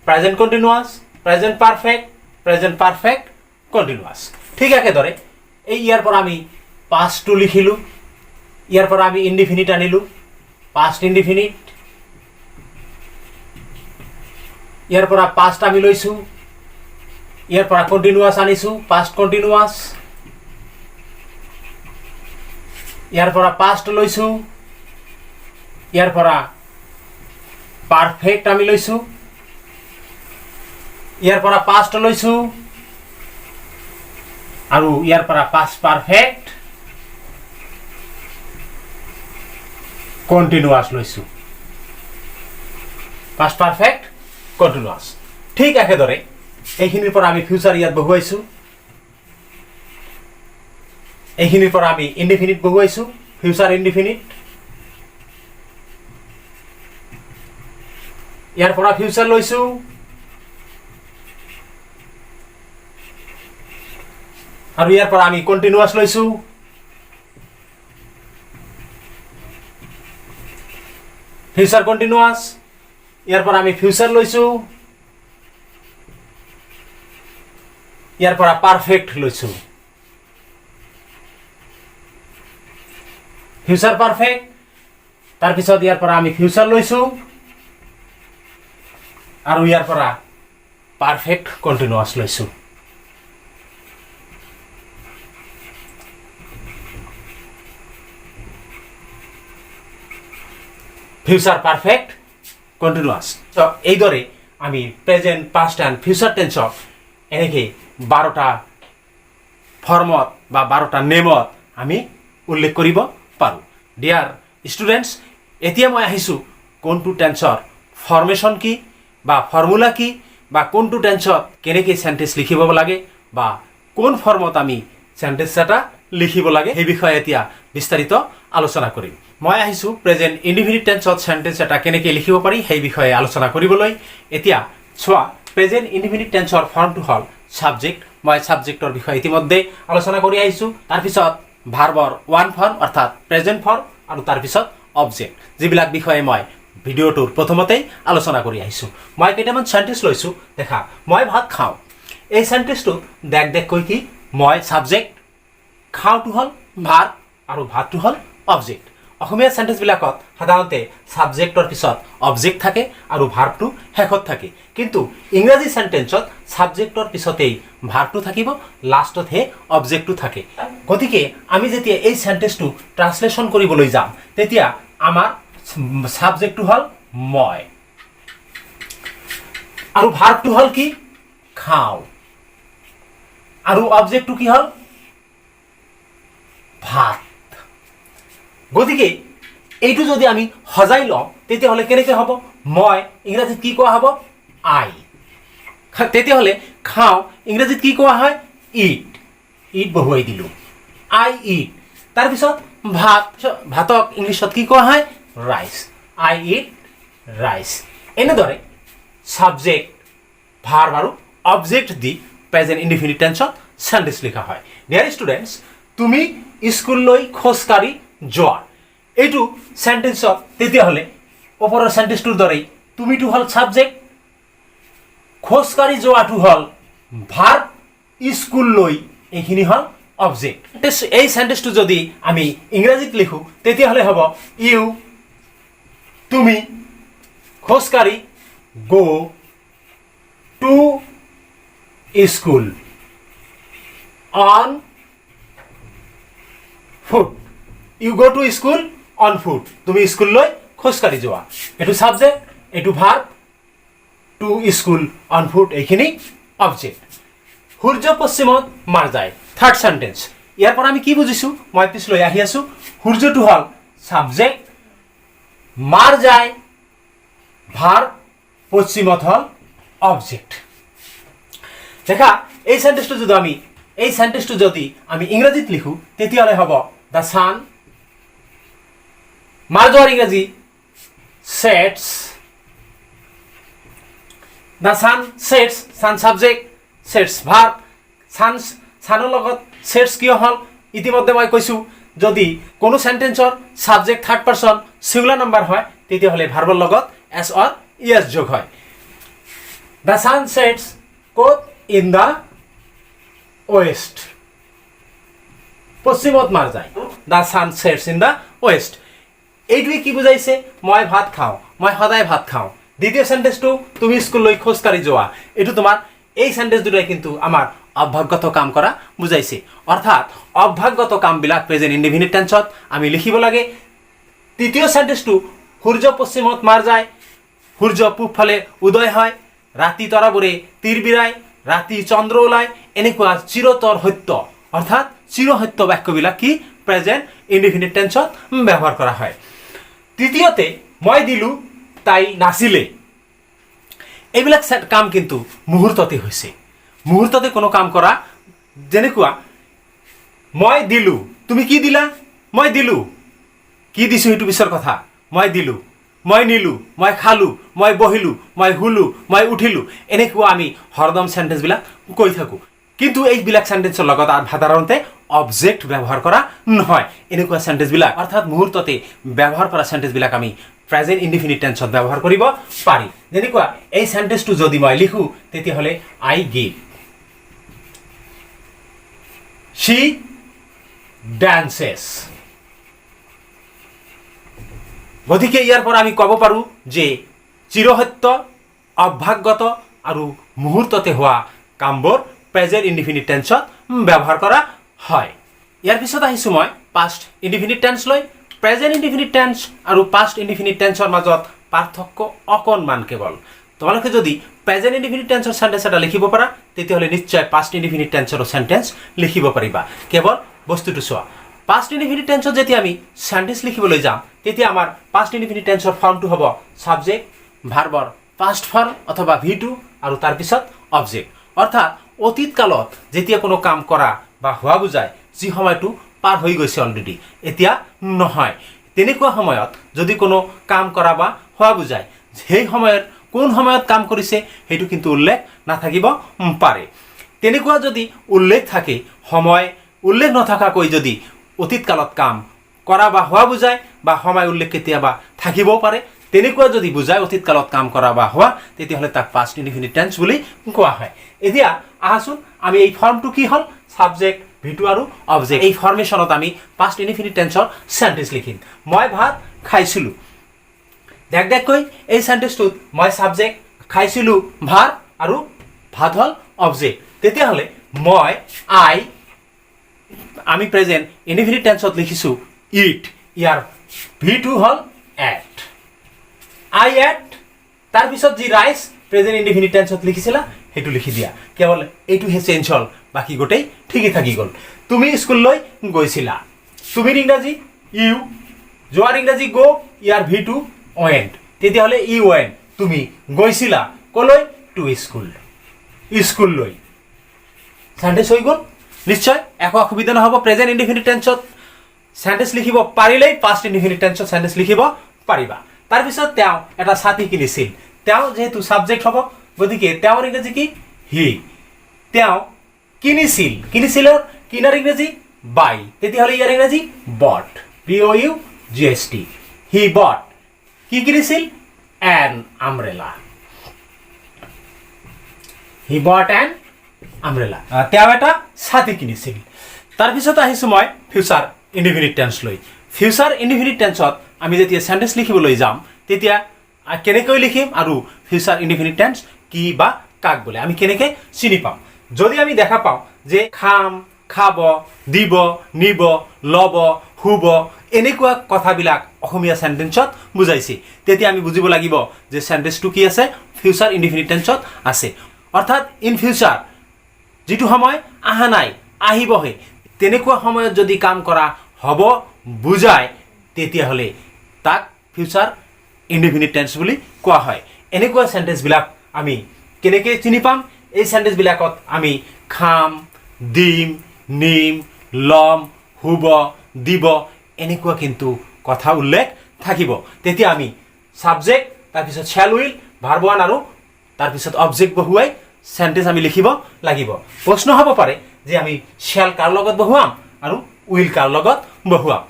present continuous, present perfect, present perfect continuous. ঠিক একেদৰে ইয়াৰ পৰা আমি পাষ্টটো লিখিলোঁ, ইয়াৰ পৰা আমি ইনডিফিনিট আনিলোঁ, পাষ্ট ইনডিফিনিট। ইয়াৰ পৰা পাষ্ট আমি লৈছোঁ, ইয়াৰ পৰা কণ্টিনিউৱাছ আনিছোঁ, পাষ্ট কণ্টিনিউৱাছ। ইয়াৰ পৰা পাষ্ট লৈছোঁ, ইয়াৰ পৰা পাৰফেক্ট আমি লৈছোঁ, ইয়াৰ পৰা পাষ্ট লৈছোঁ আৰু ইয়াৰ পৰা পাষ্ট পাৰফেক্ট কণ্টিনিউৱাছ লৈছোঁ, পাষ্ট পাৰফেক্ট কণ্টিনিউৱাছ। ঠিক একেদৰে এইখিনিৰ পৰা আমি ফিউচাৰ ইয়াত বহুৱাইছোঁ, এইখিনিৰ পৰা আমি ইনডিফিনিট বহুৱাইছোঁ, ফিউচাৰ ইনডিফিনিট। ইয়াৰ পৰা ফিউচাৰ লৈছোঁ, আৰু ইয়াৰ পৰা আমি কণ্টিনিউৱাছ লৈছোঁ। ফিউচাৰ কণ্টিনিউৱাছ, ইয়াৰ পৰা আমি ফিউচাৰ লৈছোঁ, ইয়াৰ পৰা পাৰফেক্ট লৈছোঁ, ফিউচাৰ পাৰফেক্ট। তাৰপিছত ইয়াৰ পৰা আমি ফিউচাৰ লৈছোঁ আৰু ইয়াৰ পৰা পাৰফেক্ট কণ্টিনিউৱাছ লৈছোঁ। Future perfect continuous. এইদৰে আমি প্ৰেজেণ্ট, পাষ্ট এণ্ড ফিউচাৰ টেন্সক এনেকৈ 12টা ফৰ্মত বা 12টা নেমত আমি উল্লেখ কৰিব পাৰোঁ। ডিয়াৰ ষ্টুডেণ্টছ, এতিয়া মই আহিছোঁ কোনটো টেন্সৰ ফৰ্মেশ্যন কি বা ফৰ্মুলা কি, বা কোনটো টেন্সত কেনেকৈ চেণ্টেন্স লিখিব লাগে বা কোন ফৰ্মত আমি চেণ্টেন্স এটা লিখিব লাগে, সেই বিষয়ে এতিয়া বিস্তাৰিত আলোচনা কৰিম। মই আহিছোঁ প্ৰেজেণ্ট ইনডিফিনিট টেন্সত চেণ্টেন্স এটা কেনেকৈ লিখিব পাৰি সেই বিষয়ে আলোচনা কৰিবলৈ। এতিয়া চোৱা, প্ৰেজেণ্ট ইনডিফিনিট টেন্সৰ ফৰ্মটো হ'ল ছাবজেক্ট। মই ছাবজেক্টৰ বিষয়ে ইতিমধ্যে আলোচনা কৰি আহিছোঁ। তাৰপিছত ভাৰ্বৰ ওৱান ফৰ্ম অৰ্থাৎ প্ৰেজেণ্ট ফৰ্ম, আৰু তাৰপিছত অবজেক্ট, যিবিলাক বিষয়ে মই ভিডিঅ'টোৰ প্ৰথমতেই আলোচনা কৰি আহিছোঁ। মই কেইটামান চেণ্টেন্স লৈছোঁ। দেখা, মই ভাত খাওঁ। এই চেণ্টেন্সটোত দেখকৈ কি? মই ছাবজেক্ট, খাওঁটো হ'ল ভাত আৰু ভাতটো হ'ল অবজেক্ট। অসমীয়া চেণ্টেন্সবিলাকত সাধাৰণতে ছাবজেক্টৰ পিছত অবজেক্ট থাকে আৰু ভাৰ্বটো শেষত থাকে, কিন্তু ইংৰাজী চেণ্টেন্সত ছাবজেক্টৰ পিছতেই ভাৰ্বটো থাকিব, লাষ্টতহে অবজেক্টটো থাকে। গতিকে আমি যেতিয়া এই চেণ্টেন্সটো ট্ৰান্সলেশ্যন কৰিবলৈ যাম, তেতিয়া আমাৰ ছাবজেক্টটো হ'ল মই আৰু ভাৰ্বটো হ'ল কি? খাওঁ, আৰু অবজেক্টটো কি হ'ল? ভাত। গতিকে এইটো যদি আমি সজাই লওঁ তেতিয়াহ'লে কেনেকৈ হ'ব? মই ইংৰাজীত কি কোৱা হ'ব? আই। তেতিয়াহ'লে খাওঁ ইংৰাজীত কি কোৱা হয়? ইট। ইট বহুৱাই দিলোঁ, আই ইট। তাৰপিছত ভাতক ইংলিছত কি কোৱা হয়? ৰাইচ। I eat rice. এনেদৰে ছাবজেক্ট, ভাৰ্ব আৰু অবজেক্ট দি প্ৰেজেণ্ট ইনডিফিনিট টেন্সত চেণ্টেন্স লিখা হয়। ডিয়াৰ ষ্টুডেণ্টছ, তুমি স্কুললৈ খোজকাঢ়ি যোৱা, এইটো চেণ্টেন্সত তেতিয়াহ'লে ওপৰৰ চেণ্টেন্সটোৰ দৰেই তুমিটো হল সাবজেক্ট, খোজকাঢ়ি যোৱাটো হল ভাৰ্ব, স্কুল লৈ এইখিনি হল অবজেক্ট। এই সেন্টেন্সটো যদি আমি ইংৰাজীত লিখো তেতিয়াহ'লে হ'ব ইউ, তুমি খোজকাঢ়ি go to school on foot. You go to school on foot, তুমি স্কুললৈ খোজকাঢ়ি যোৱা। এইটো সাবজেক্ট, এইটো verb, to school on foot এইখিনি অবজেক্ট। সূৰ্য পশ্চিমত মাৰ যায়, থাৰ্ড সেন্টেন্স। ইয়াৰ পৰা আমি কি বুজিছো, মই পিছলৈ আহি আছো। সূৰ্যটো হল সাবজেক্ট, মাৰ যায় ভাৰ্ব, পশ্চিমত হল অবজেক্ট। দেখা এই সেন্টেন্সটো যদি আমি ইংৰাজীত লিখো তেতিয়াহ'লে হ'ব দ্য সান, মাৰ যোৱাৰ ইংৰাজী sets, the sun sets, sun subject, sets verb. সানৰ লগত সেটস কিয় হল, ইতিমধ্যে মই কৈছো যদি কোনো সেন্টেন্সৰ subject third person singular number হয় তেতিয়াহ'লে ভাৰ্বৰ লগত এছ অৰ ইএছ যোগ হয়। দ্য সান সেটস ক'ত, ইন দ্য ওয়েস্ট, পশ্চিমত মাৰ যায়। The sun sets in the west. এইটোৱে কি বুজাইছে, মই ভাত খাওঁ, মই সদায় ভাত খাওঁ। দ্বিতীয় সেন্টেন্সটো তুমি স্কুললৈ খোজকাঢ়ি যোৱা, এইটো তোমাৰ এই সেন্টেন্স দুটাই কিন্তু আমাৰ অভ্যাসগত কাম কৰা বুজাইছে। অৰ্থাৎ অভ্যাসগত কামবিলাক প্ৰেজেন্ট ইনডিফিনিট টেন্সত আমি লিখিব লাগে। তৃতীয় সেন্টেন্সটো সূৰ্য পশ্চিমত মাৰ যায়, সূৰ্য পূবফালে উদয় হয়, ৰাতি তৰাবোৰে তীৰ বিৰাই, ৰাতি চন্দ্ৰ ওলায়, এনেকুৱা চিৰতৰ সত্য অৰ্থাৎ চিৰসত্য বাক্যবিলাক কি প্ৰেজেন্ট ইনডিফিনিট টেন্সত ব্যৱহাৰ কৰা হয়। তৃতীয়তে মই দিলো তাই নাছিলে, এইবিলাক কাম কিন্তু মুহূৰ্ততে হৈছে। মুহূৰ্ততে কোনো কাম কৰা, যেনেকুৱা মই দিলো, তুমি কি দিলা, মই দিলো, কি দিছো সেইটো পিছৰ কথা, মই দিলো, মই নিলো, মই খালো, মই বহিলো, মই শুলো, মই উঠিলো, এনেকুৱা আমি হৰদম সেন্টেন্সবিলাক কৈ থাকো। কিন্তু এইবিলাক সেন্টেন্সৰ লগত সাধাৰণতে অবজেক্ট ব্যৱহাৰ কৰা নহয়। এনেকুৱা সেন্টেন্সবিলাক অৰ্থাৎ মুহূৰ্ততে ব্যৱহাৰ কৰা সেন্টেন্সবিলাক আমি প্ৰেজেন্ট ইনডিফিনিট টেন্সত ব্যৱহাৰ কৰিব পাৰি। যেনেকুৱা এই সেন্টেন্সটো যদি মই লিখো তেতিয়াহ'লে আই গিভ, she dances। গতিকে ইয়াৰ পৰা আমি ক'ব পাৰো যে চিৰসত্য, অভ্যাসগত আৰু মুহূৰ্ততে হোৱা কামবোৰ প্ৰেজেন্ট ইনডিফিনিট টেন্সত ব্যৱহাৰ কৰা হয়। ইয়াৰ পিছত আহিছো মই পাষ্ট ইনডিফিনিট টেন্স লৈ। প্ৰেজেন্ট ইনডিফিনিট টেন্স আৰু পাষ্ট ইনডিফিনিট টেন্সৰ মাজত পাৰ্থক্য অকণমান কেৱল। তোমালোকে যদি প্ৰেজেন্ট ইনডিফিনিট টেন্সৰ সেন্টেন্স এটা লিখিব পাৰা তেতিয়াহ'লে নিশ্চয় পাষ্ট ইনডিফিনিট টেন্সৰো সেন্টেন্স লিখিব পাৰিবা। কেৱল বস্তুটো চোৱা, পাষ্ট ইনডিফিনিট টেন্সত যেতিয়া আমি সেন্টেন্স লিখিবলৈ যাম তেতিয়া আমাৰ পাষ্ট ইনডিফিনিট টেন্সৰ ফৰ্মটো হ'ব সাবজেক্ট, ভাৰ্বৰ পাষ্ট ফৰ্ম অথবা V2 আৰু তাৰপিছত অবজেক্ট। অৰ্থাৎ অতীত কালত যেতিয়া কোনো কাম কৰা বা হোৱা বুজায় যি সময়টো পাৰ হৈ গৈছে অলৰেডি, এতিয়া নহয়। তেনেকুৱা সময়ত যদি কোনো কাম কৰা বা হোৱা বুজায়, সেই সময়ত কোন সময়ত কাম কৰিছে সেইটো কিন্তু উল্লেখ নাথাকিব পাৰে। তেনেকুৱা যদি উল্লেখ থাকে, সময় উল্লেখ নথকাকৈ যদি অতীত কালত কাম কৰা বা হোৱা বুজায় বা সময় উল্লেখ কেতিয়াবা থাকিবও পাৰে, তেনেকুৱা যদি বুজায় অতীত কালত কাম কৰা বা হোৱা তেতিয়াহ'লে তাক পাষ্ট ইনডিফিনিট টেন্স বুলি কোৱা হয়। এতিয়া আহাচোন আমি এই ফৰ্মটো কি হ'ল, সাবজেক্ট, V2 আৰু অবজেক্ট। এই ফৰ্মেশ্যনত আমি পাষ্ট ইনডিফিনিট টেন্সৰ সেন্টেন্স লিখিম। মই ভাত খাইছিলো, দেখকৈ এই সেন্টেন্সটোত মই সাবজেক্ট, খাইছিলো ভাৰ্ব আৰু ভাত হ'ল অবজেক্ট। তেতিয়াহ'লে মই আমি প্ৰেজেন্ট ইনডিফিনিট টেন্সত লিখিছো ইট, ইয়াৰ V2 হ'ল এট, আই এট। তাৰপিছত যি ৰাইচ প্ৰেজেন্ট ইনডিফিনিট টেন্সত লিখিছিলা সেইটো লিখি দিয়া, কেৱল এইটোহে চেঞ্জ হ'ল, বাকী গোটেই ঠিকেই থাকি গ'ল। তুমি স্কুললৈ গৈছিলা, তুমিৰ ইংৰাজী ইউ, যোৱাৰ ইংৰাজী গো, ইয়াৰ V2 ৱেণ্ট, তেতিয়াহ'লে ই ৱেণ্ট, তুমি গৈছিলা কলৈ, টু স্কুল, স্কুললৈ। সেন্টেন্স হৈ গ'ল। নিশ্চয় একো অসুবিধা নহ'ব। প্ৰেজেন্ট ইনডিফিনিট টেন্সত সেন্টেন্স লিখিব পাৰিলেই পাষ্ট ইনডিফিনিট টেন্সত সেন্টেন্স লিখিব পাৰিবা। তাৰপিছত তেওঁ এটা ছাতি কিনিছিল, তেওঁ যেহেতু সাবজেক্ট হ'ব গতিকে তেওঁৰ ইংৰাজী কি, হি। তেওঁ কিনিছিল, কিনিছিলৰ কিনাৰ ইংৰাজী বাই, তেতিয়াহ'লে ইয়াৰ ইংৰাজী বট, BOUGHT। হি বট, কি কিনিছিল, an umbrella. He bought an umbrella. তেওঁ এটা ছাতি কিনিছিল। তাৰপিছত আহিছোঁ মই ফিউচাৰ ইনডিফিনিট টেন্স লৈ। ফিউচাৰ ইনডিফিনিট টেন্সত আমি যেতিয়া সেন্টেন্স লিখিবলৈ যাম তেতিয়া কেনেকৈ লিখিম আৰু ফিউচাৰ ইনডিফিনিট টেন্স কি বা কাক বোলে আমি কেনেকৈ চিনি পাম। যদি আমি দেখা পাওঁ যে খাম, খাব, দিব, নিব, ল'ব, শুব এনেকুৱা কথাবিলাক অসমীয়া সেন্টেন্সত বুজাইছে, তেতিয়া আমি বুজিব লাগিব যে সেন্টেন্সটো কি আছে, ফিউচাৰ ইনডিফিনিট টেন্সত আছে। অৰ্থাৎ ইন ফিউচাৰ যিটো সময় আহা নাই, আহিবহে, তেনেকুৱা সময়ত যদি কাম কৰা হ'ব বুজায় তেতিয়াহ'লে তাক ফিউচাৰ ইনডিফিনিট টেন্স বুলি কোৱা হয়। এনেকুৱা সেন্টেন্সবিলাক আমি কেনেকৈ চিনি পাম? এই সেন্টেন্সবিলাকত আমি খাম, দিম, নিম, ল'ম, শুব, দিব এনেকুৱা কিন্তু কথা উল্লেখ থাকিব। তেতিয়া আমি ছাবজেক্ট, তাৰপিছত শ্যাল উইল, ভাৰ্ব ওৱান আৰু তাৰপিছত অবজেক্ট বহুৱাই সেন্টেন্স আমি লিখিব লাগিব। প্ৰশ্ন হ'ব পাৰে যে আমি শ্যাল কাৰ লগত বহুৱাম আৰু উইল কাৰ লগত বহুৱাম।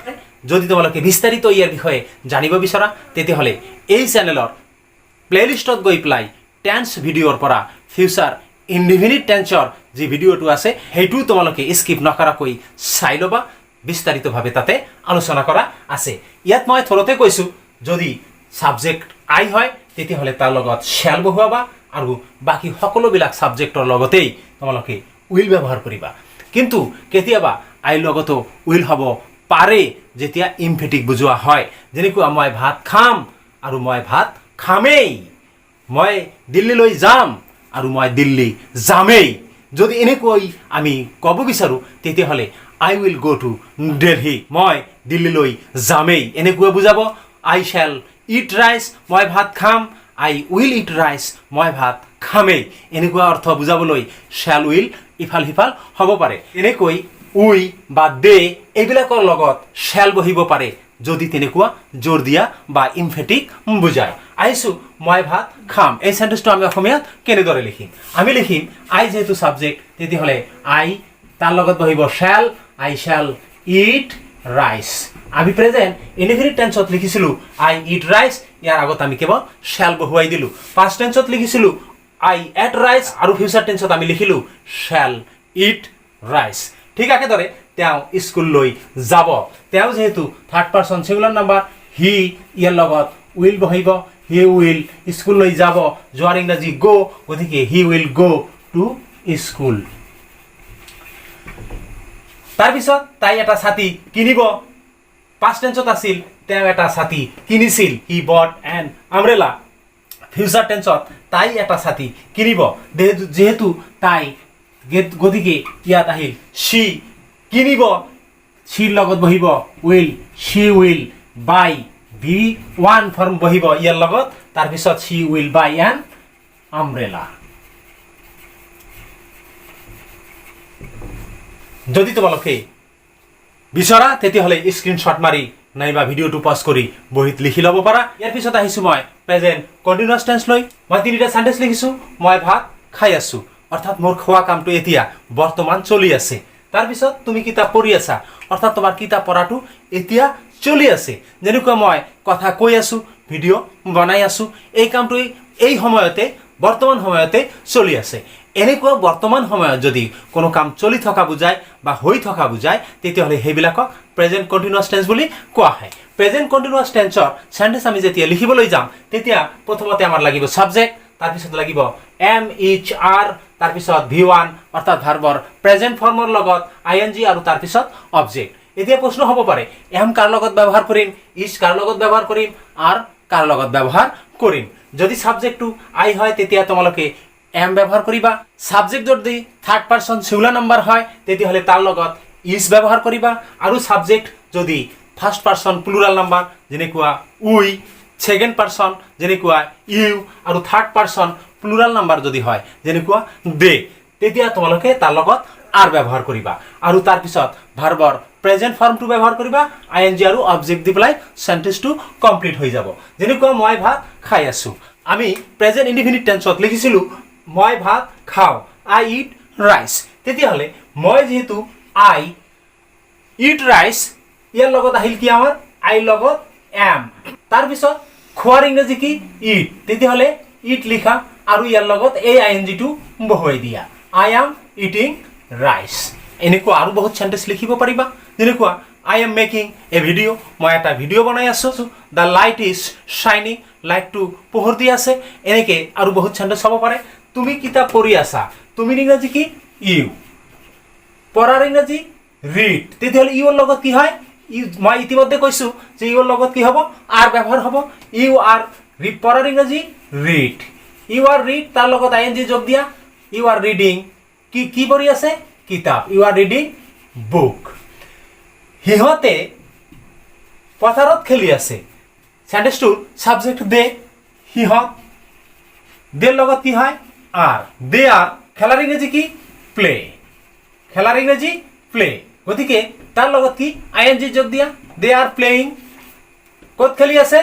যদি তোমালোকে বিস্তাৰিত ইয়াৰ বিষয়ে জানিব বিচৰা তেতিয়াহ'লে এই চেনেলৰ প্লেলিষ্টত গৈ পেলাই টেন্স ভিডিঅ'ৰ পৰা ফিউচাৰ ইনডিফিনিট টেন্সৰ যি ভিডিঅ'টো আছে সেইটো তোমালোকে স্কিপ নকৰাকৈ চাই ল'বা। বিস্তাৰিতভাৱে তাতে আলোচনা কৰা আছে। ইয়াত মই থৰতে কৈছোঁ যদি ছাবজেক্ট আই হয় তেতিয়াহ'লে তাৰ লগত শ্যাল বহুৱাবা আৰু বাকী সকলোবিলাক ছাবজেক্টৰ লগতেই তোমালোকে উইল ব্যৱহাৰ কৰিবা। কিন্তু কেতিয়াবা আইৰ লগতো উইল হ'ব পাৰে যেতিয়া ইমফেটিক বুজোৱা হয়। যেনেকুৱা মই ভাত খাম আৰু মই ভাত খামেই, মই দিল্লীলৈ যাম আৰু মই দিল্লী যামেই। যদি এনেকৈ আমি ক'ব বিচাৰোঁ তেতিয়াহ'লে আই উইল গ' টু দিল্লী, মই দিল্লীলৈ যামেই এনেকুৱা বুজাব। আই শ্যাল ইট ৰাইচ, মই ভাত খাম, আই উইল ইট ৰাইচ, মই ভাত খামেই এনেকুৱা অৰ্থ বুজাবলৈ শ্যাল উইল ইফাল সিফাল হ'ব পাৰে। এনেকৈ উই বা দে এইবিলাকৰ লগত শ্যাল বহিব পাৰে যদি তেনেকুৱা জোৰ দিয়া বা ইমফেটিক বুজায়। আহিছোঁ মই ভাত খাম। এই সেন্টেন্সটো আমি অসমীয়াত কেনেদৰে লিখিম? আমি লিখিম আই যিহেতু ছাবজেক্ট তেতিয়াহ'লে আই তাৰ লগত বহিব শ্যাল, আই শ্যাল ইট ৰাইচ। আমি প্ৰেজেণ্ট ইনডিফিনিট টেন্সত লিখিছিলোঁ আই ইট ৰাইচ, ইয়াৰ আগত আমি কেৱল শ্যাল বহুৱাই দিলোঁ। পাষ্ট টেন্সত লিখিছিলোঁ আই এট ৰাইচ আৰু ফিউচাৰ টেন্সত আমি লিখিলোঁ শ্যাল ইট ৰাইচ। ঠিক একেদৰে তেওঁ স্কুললৈ যাব। তেওঁ যিহেতু থাৰ্ড পাৰ্চন ছিংগুলাৰ নাম্বাৰ, হি ইয়াৰ লগত উইল বহিব, হি উইল স্কুললৈ যাব, যোৱাৰ ইংৰাজী গ', গতিকে হি উইল গ' টু স্কুল। তাৰপিছত তাই এটা ছাতি কিনিব। পাষ্ট টেন্সত আছিল তেওঁ এটা ছাতি কিনিছিল, হি বট এন আমব্ৰেলা। ফিউচাৰ টেন্সত তাই এটা ছাতি কিনিব, যিহেতু তাই, গতিকে ইয়াত আহিল সি কিনিব, সিৰ লগত বহিব will, she will buy, V one form বহিব ইয়াৰ লগত, তাৰপিছত she will buy an umbrella. যদি তোমালোকে বিচৰা তেতিয়াহ'লে স্ক্ৰীনশ্বট মাৰি নাইবা ভিডিঅ'টো পজ কৰি বহীত লিখি ল'ব পাৰা। ইয়াৰ পিছত আহিছোঁ মই প্ৰেজেণ্ট কণ্টিনিউৱাছ টেন্স লৈ। মই তিনিটা সেন্টেন্স লিখিছোঁ। মই ভাত খাই আছোঁ, অৰ্থাৎ মোৰ খোৱা কামটো এতিয়া বৰ্তমান চলি আছে। তাৰপিছত তুমি কিতাপ পঢ়ি আছা, অৰ্থাৎ তোমাৰ কিতাপ পঢ়াটো এতিয়া চলি আছে। যেনেকুৱা মই কথা কৈ আছোঁ, ভিডিঅ' বনাই আছোঁ, এই কামটো এই সময়তে বৰ্তমান সময়তে চলি আছে। এনেকুৱা বৰ্তমান সময়ত যদি কোনো কাম চলি থকা বুজায় বা হৈ থকা বুজায় তেতিয়াহ'লে সেইবিলাকক প্ৰেজেণ্ট কণ্টিনিউৱাছ টেন্স বুলি কোৱা হয়। প্ৰেজেণ্ট কণ্টিনিউৱাছ টেন্সৰ সেন্টেন্স আমি যেতিয়া লিখিবলৈ যাম তেতিয়া প্ৰথমতে আমাৰ লাগিব ছাবজেক্ট, তাৰপিছত লাগিব এম ইচ আৰ, তাৰপিছত ভি ওৱান অৰ্থাৎ ভাৰ্বৰ প্ৰেজেণ্ট ফৰ্মৰ লগত আই এন জি আৰু তাৰপিছত অবজেক্ট। এতিয়া প্ৰশ্ন হ'ব পাৰে এম কাৰ লগত ব্যৱহাৰ কৰিম, ইচ কাৰ লগত ব্যৱহাৰ কৰিম, আৰ কাৰ লগত ব্যৱহাৰ কৰিম। যদি ছাবজেক্টটো আই হয় তেতিয়া তোমালোকে এম ব্যৱহাৰ কৰিবা। ছাবজেক্ট যদি থাৰ্ড পাৰ্চন ছিংগুলাৰ নাম্বাৰ হয় তেতিয়াহ'লে তাৰ লগত ইজ ব্যৱহাৰ কৰিবা। আৰু ছাবজেক্ট যদি ফাৰ্ষ্ট পাৰ্চন প্লুৰাল নাম্বাৰ যেনেকুৱা উই, ছেকেণ্ড পাৰ্চন যেনেকুৱা ইউ আৰু থাৰ্ড পাৰ্চন প্লুৰাল নাম্বাৰ যদি হয় যেনেকুৱা দে, তেতিয়া তোমালোকে তাৰ লগত আৰ ব্যৱহাৰ কৰিবা। আৰু তাৰপিছত ভাৰ্বৰ প্ৰেজেণ্ট ফৰ্মটো ব্যৱহাৰ কৰিবা, আই এন জি আৰু অবজেক্ট দি পেলাই সেন্টেন্সটো কমপ্লিট হৈ যাব। যেনেকুৱা মই ভাত খাই আছোঁ, আমি প্ৰেজেণ্ট ইনডিফিনিট টেন্সত লিখিছিলোঁ মই ভাত খাওঁ, আই ইট ৰাইচ। তেতিয়াহ'লে মই যিহেতু আই ইট ৰাইচ, ইয়াৰ লগত আহিল কি আমাৰ আইৰ লগত এম। তাৰপিছত খোৱাৰ ইংৰাজী কি ইট তেতিয়াহ'লে ইট লিখা আৰু ইয়াৰ লগত এই আইএনজিটো বহুৱাই দিয়া আই এম ইটিং ৰাইচ এনেকুৱা আৰু বহুত সেন্টেন্স লিখিব পাৰিবা যেনেকুৱা I am making a video মই এটা ভিডিও বনাই আছো the light is shining লাইটটো পোহৰ দি আছে এনেকে আৰু বহুত সেন্টেন্স হ'ব পাৰে তুমি কিতাপ পঢ়ি আছা তুমি ইংৰাজী কি ইউ পঢ়াৰ ইংৰাজী ৰিড তেতিয়াহ'লে ইউৰ লগত কি হয় মই ইতিমধ্যে কৈছো যে ইউৰ লগত কি হ'ব আৰ ব্যৱহাৰ হ'ব ইউ আৰ ৰিড পঢ়াৰ ইংৰাজী ৰিড ইউ আৰ ৰিড তাৰ লগত আইএনজি যোগ দিয়া ইউ আৰ ৰিডিং কি কি পঢ়ি আছে কিতাপ ইউ আৰ ৰিডিং বুক সিহঁতে পথাৰত খেলি আছে সেন্টেন্সটোৰ সাবজেক্ট দে সিহঁত দেৰ লগত কি হয় আৰ দে আৰ খেলাৰ ইংৰাজী কি প্লে খেলাৰ ইংৰাজী প্লে গতিকে তাৰ লগত কি আইএনজি যোগ দিয়া দে আৰ প্লেয়িং ক'ত খেলি আছে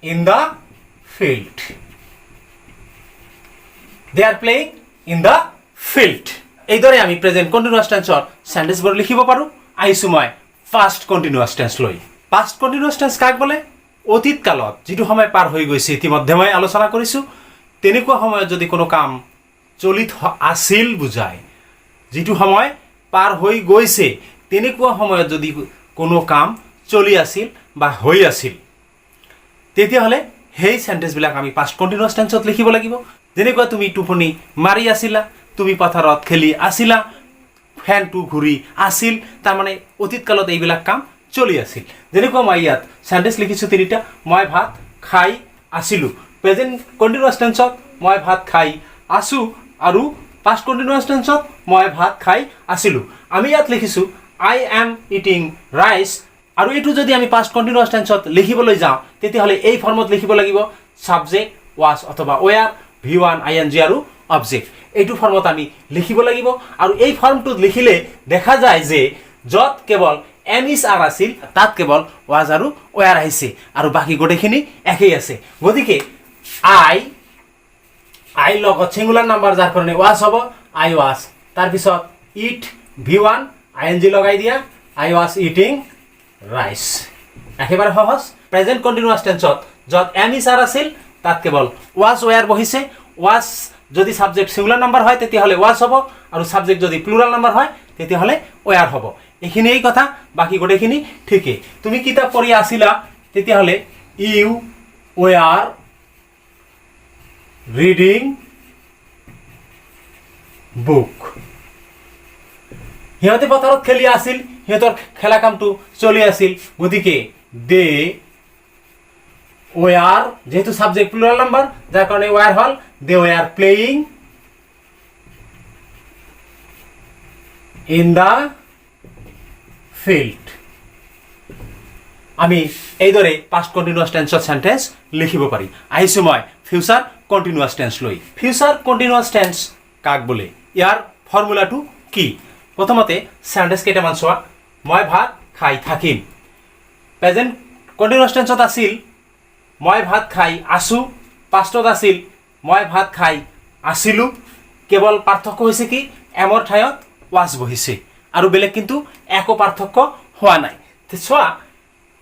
in the field they are playing in the field এইদৰে আমি প্ৰেজেন্ট কন্টিনিউয়াছ টেন্সৰ সেন্টেন্সবোৰ লিখিব পাৰোঁ আহিছোঁ মই ফাৰ্ষ্ট কন্টিনিউয়াছ টেন্স লৈ পাষ্ট কন্টিনিউয়াছ টেন্স কাক বোলে অতীত কালত যেটো সময় পাৰ হৈ গৈছে ইতিমধ্যে মই আলোচনা কৰিছোঁ তেনেকুৱা সময়ত যদি কোনো কাম চলিত আছিল বুজায় যেটো সময় পাৰ হৈ গৈছে তেনেকুৱা সময়ত যদি কোনো কাম চলি আছিল বা হৈ আছিল তেতিয়াহ'লে সেই সেন্টেন্সবিলাক আমি পাষ্ট কন্টিনিউয়াছ টেন্সত লিখিব লাগিব যেনেকুৱা তুমি টোপনি মাৰি আছিলা তুমি পথাৰত খেলি আছিলা ফেনটো ঘূৰি আছিল তাৰ মানে অতীত কালত এইবিলাক কাম চলি আছিল যেনেকুৱা মই ইয়াত সেন্টেন্স লিখিছোঁ তিনিটা মই ভাত খাই আছিলোঁ প্ৰেজেন্ট কন্টিনিউয়াছ টেন্সত মই ভাত খাই আছোঁ আৰু পাষ্ট কন্টিনিউয়াছ টেন্সত মই ভাত খাই আছিলোঁ আমি ইয়াত লিখিছোঁ আই এম ইটিং ৰাইচ আৰু এইটো যদি আমি পাষ্ট কন্টিনিউয়াছ টেন্সত লিখিবলৈ যাওঁ তেতিয়াহ'লে এই ফৰ্মত লিখিব লাগিব সাবজেক্ট ৱাজ অথবা ওয়াৰ ভি1 আইএনজি আৰু অবজেক্ট এইটো ফৰ্মত আমি লিখিব লাগিব আৰু এই ফৰ্মটোত লিখিলে দেখা যায় যে য'ত কেৱল এম ইজ আৰ আছিল তাত কেৱল ৱাজ আৰু ওয়াৰ আহিছে আৰু বাকি গোটেইখিনি একেই আছে গতিকে আই লগত সিঙ্গুলাৰ নাম্বাৰ যাৰ কাৰণে ৱাজ হ'ব আই ৱাজ তাৰপিছত ইট ভি1 আইএনজি লগাই দিয়া আই ৱাজ ইটিং ৰাইচ একেবাৰে সহজ প্ৰেজেন্ট কন্টিনিউয়াছ টেন্সত য'ত এম ইজ আৰ আছিল তাত কেৱল ৱাজ ওয়াৰ বহিছে ৱাজ যদি সাবজেক্ট সিঙ্গুলাৰ নাম্বাৰ হয় তেতিয়াহ'লে ৱাজ হ'ব আৰু সাবজেক্ট যদি প্লুরাল নাম্বার হয় তেতিয়াহ'লে ওয়ার হ'ব এইখিনি এই কথা বাকি গোটেইখিনি ঠিকই তুমি কিতাপ পঢ়ি আছিলা তেতিয়াহ'লে ইউ ওয়ার রিডিং বুক সিহঁতে পথাৰত খেলি আছিল সিহঁতৰ খেলা কামটো চলি আছিল গতিকে দে ওয়ার যেহেতু সাবজেক্ট প্লুরাল নাম্বার যার কারণে ওয়ার হল they were playing in the field আমি এইদৰে পাষ্ট কন্টিনিউয়াছ টেন্সৰ সেন্টেন্স লিখিব পাৰি আহিছোঁ মই ফিউচাৰ কন্টিনিউয়াছ টেন্স লৈ ফিউচাৰ কন্টিনিউয়াছ টেন্স কাক বোলে ইয়াৰ ফৰ্মুলাটো কি প্ৰথমতে সেন্টেন্স কেইটামান চোৱা মই ভাত খাই থাকিম প্ৰেজেন্ট কন্টিনিউয়াছ টেন্সত আছিল মই ভাত খাই আছোঁ পাষ্টত আছিল মই ভাত খাই আছিলোঁ কেৱল পাৰ্থক্য হৈছে কি এমৰ ঠাইত ৱাজ বহিছে আৰু বেলেগ কিন্তু একো পাৰ্থক্য হোৱা নাই চোৱা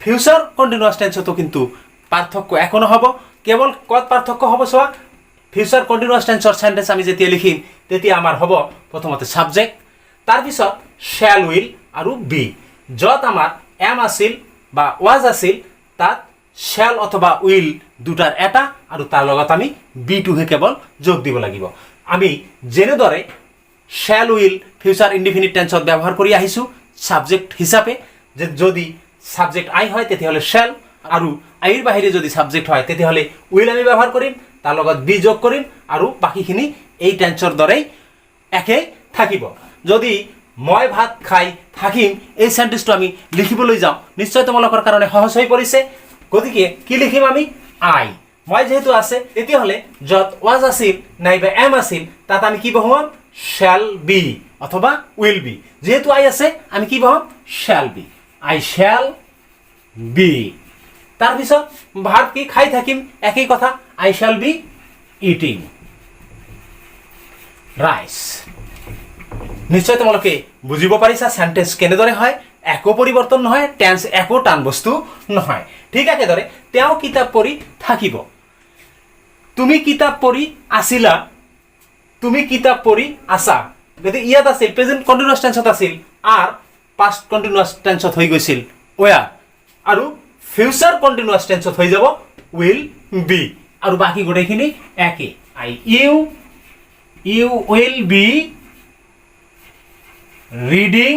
ফিউচাৰ কন্টিনিউয়াছ টেন্সতো কিন্তু পাৰ্থক্য একো নহ'ব কেৱল ক'ত পাৰ্থক্য হ'ব চোৱা ফিউচাৰ কন্টিনিউয়াছ টেন্সৰ সেন্টেন্স আমি যেতিয়া লিখিম তেতিয়া আমাৰ হ'ব প্ৰথমতে সাবজেক্ট তাৰপিছত শ্যাল উইল আৰু বি য'ত আমাৰ এম আছিল বা ৱাজ আছিল তাত শ্যাল অথবা উইল দুটাৰ এটা আৰু তাৰ লগত আমি বিটোহে কেৱল যোগ দিব লাগিব আমি যেনেদৰে শ্যাল উইল ফিউচাৰ ইনডিফিনিট টেন্সত ব্যৱহাৰ কৰি আহিছোঁ সাবজেক্ট হিচাপে যে যদি সাবজেক্ট আই হয় তেতিয়াহ'লে শ্যাল আৰু আইৰ বাহিৰে যদি সাবজেক্ট হয় তেতিয়াহ'লে উইল আমি ব্যৱহাৰ কৰিম তাৰ লগত বি যোগ কৰিম আৰু বাকিখিনি এই টেন্সৰ দৰেই একে থাকিব যদি মই ভাত খাই থাকিম এই সেন্টেন্সটো আমি লিখিবলৈ যাওঁ নিশ্চয় তোমালোকৰ কাৰণে সহজ হৈ পৰিছে গতিকে কি লিখিম আমি আই মই যেহেতু আছে তেতিয়াহ'লে য'ত ৱাজ আছিল নাইবা এম আছিল তাত আমি কি বহুৱাম শ্যাল বি অথবা উইল বি যেহেতু আই আছে আমি কি বহুৱাম shall be I shall be তাৰপিছত ভাত কি খাই থাকিম একই কথা I shall be eating rice নিশ্চয় তোমালোকে বুজিব পাৰিছা সেন্টেন্স কেনেদৰে হয় একো পৰিৱৰ্তন নহয়, টেন্স একো টান বস্তু নহয়। ঠিক একেদৰে তেওঁ কিতাপ পঢ়ি থাকিব। তুমি কিতাপ পঢ়ি আছিলা, তুমি কিতাপ পঢ়ি আছা। গতিকে ইয়াত আছিল প্ৰেজেন্ট কণ্টিনিউয়াছ টেন্সত আছিল আৰ, পাষ্ট কণ্টিনিউয়াছ টেন্সত হৈ গৈছিল ওয়াৰ, আৰু ফিউচাৰ কণ্টিনিউয়াছ টেন্সত হৈ যাব উইল বি, আৰু বাকি গোটেইখিনি একে। You will be reading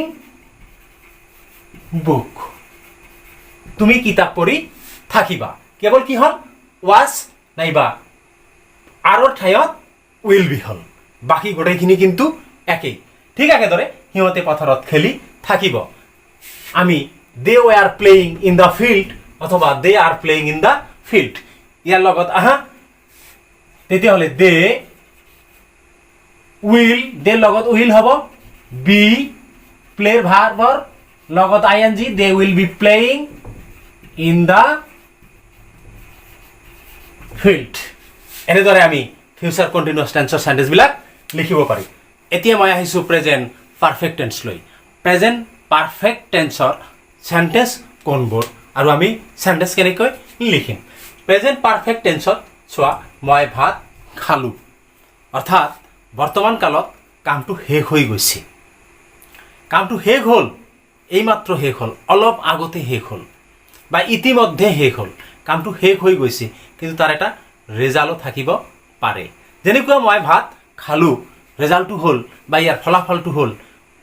book. তুমি কিতাপ পঢ়ি থাকিবা। কেৱল কি হল ওয়াজ নাইবা আৰৰ ঠাইত উইল বি হল, বাকি গোটেইখিনি কিন্তু একেই। ঠিক একেদৰে সিহঁতে পথাৰত খেলি থাকিব। আমি they were playing in the field অথবা they are playing in the field, ইয়াৰ লগত আহা তেতিয়াহ'লে দে উইল, দে লগত উইল হ'ব, বি প্লেৰ ভাৰ্বৰ লগত ING, they will be playing in the field. এনেদৰে আমি ফিউচাৰ কণ্টিনিউয়াছ টেন্সৰ সেন্টেন্সবিলাক লিখিব পাৰিম। এতিয়া মই আহিছোঁ প্ৰেজেন্ট পাৰফেক্ট টেন্স লৈ। প্ৰেজেন্ট পাৰফেক্ট টেন্সৰ সেন্টেন্স কোনবোৰ আৰু আমি সেন্টেন্স কেনেকৈ লিখিম। প্ৰেজেন্ট পাৰফেক্ট টেন্সত চোৱা, মই ভাত খালোঁ, অৰ্থাৎ বৰ্তমান কালত কামটো শেষ হৈ গৈছে। কামটো শেষ হ'ল, এইমাত্ৰ শেষ হ'ল, অলপ আগতে শেষ হ'ল বা ইতিমধ্যে শেষ হ'ল। কামটো শেষ হৈ গৈছে, কিন্তু তাৰ এটা ৰেজাল্টো থাকিব পাৰে। যেনেকুৱা মই ভাত খালোঁ, ৰেজাল্টটো হ'ল বা ইয়াৰ ফলাফলটো হ'ল,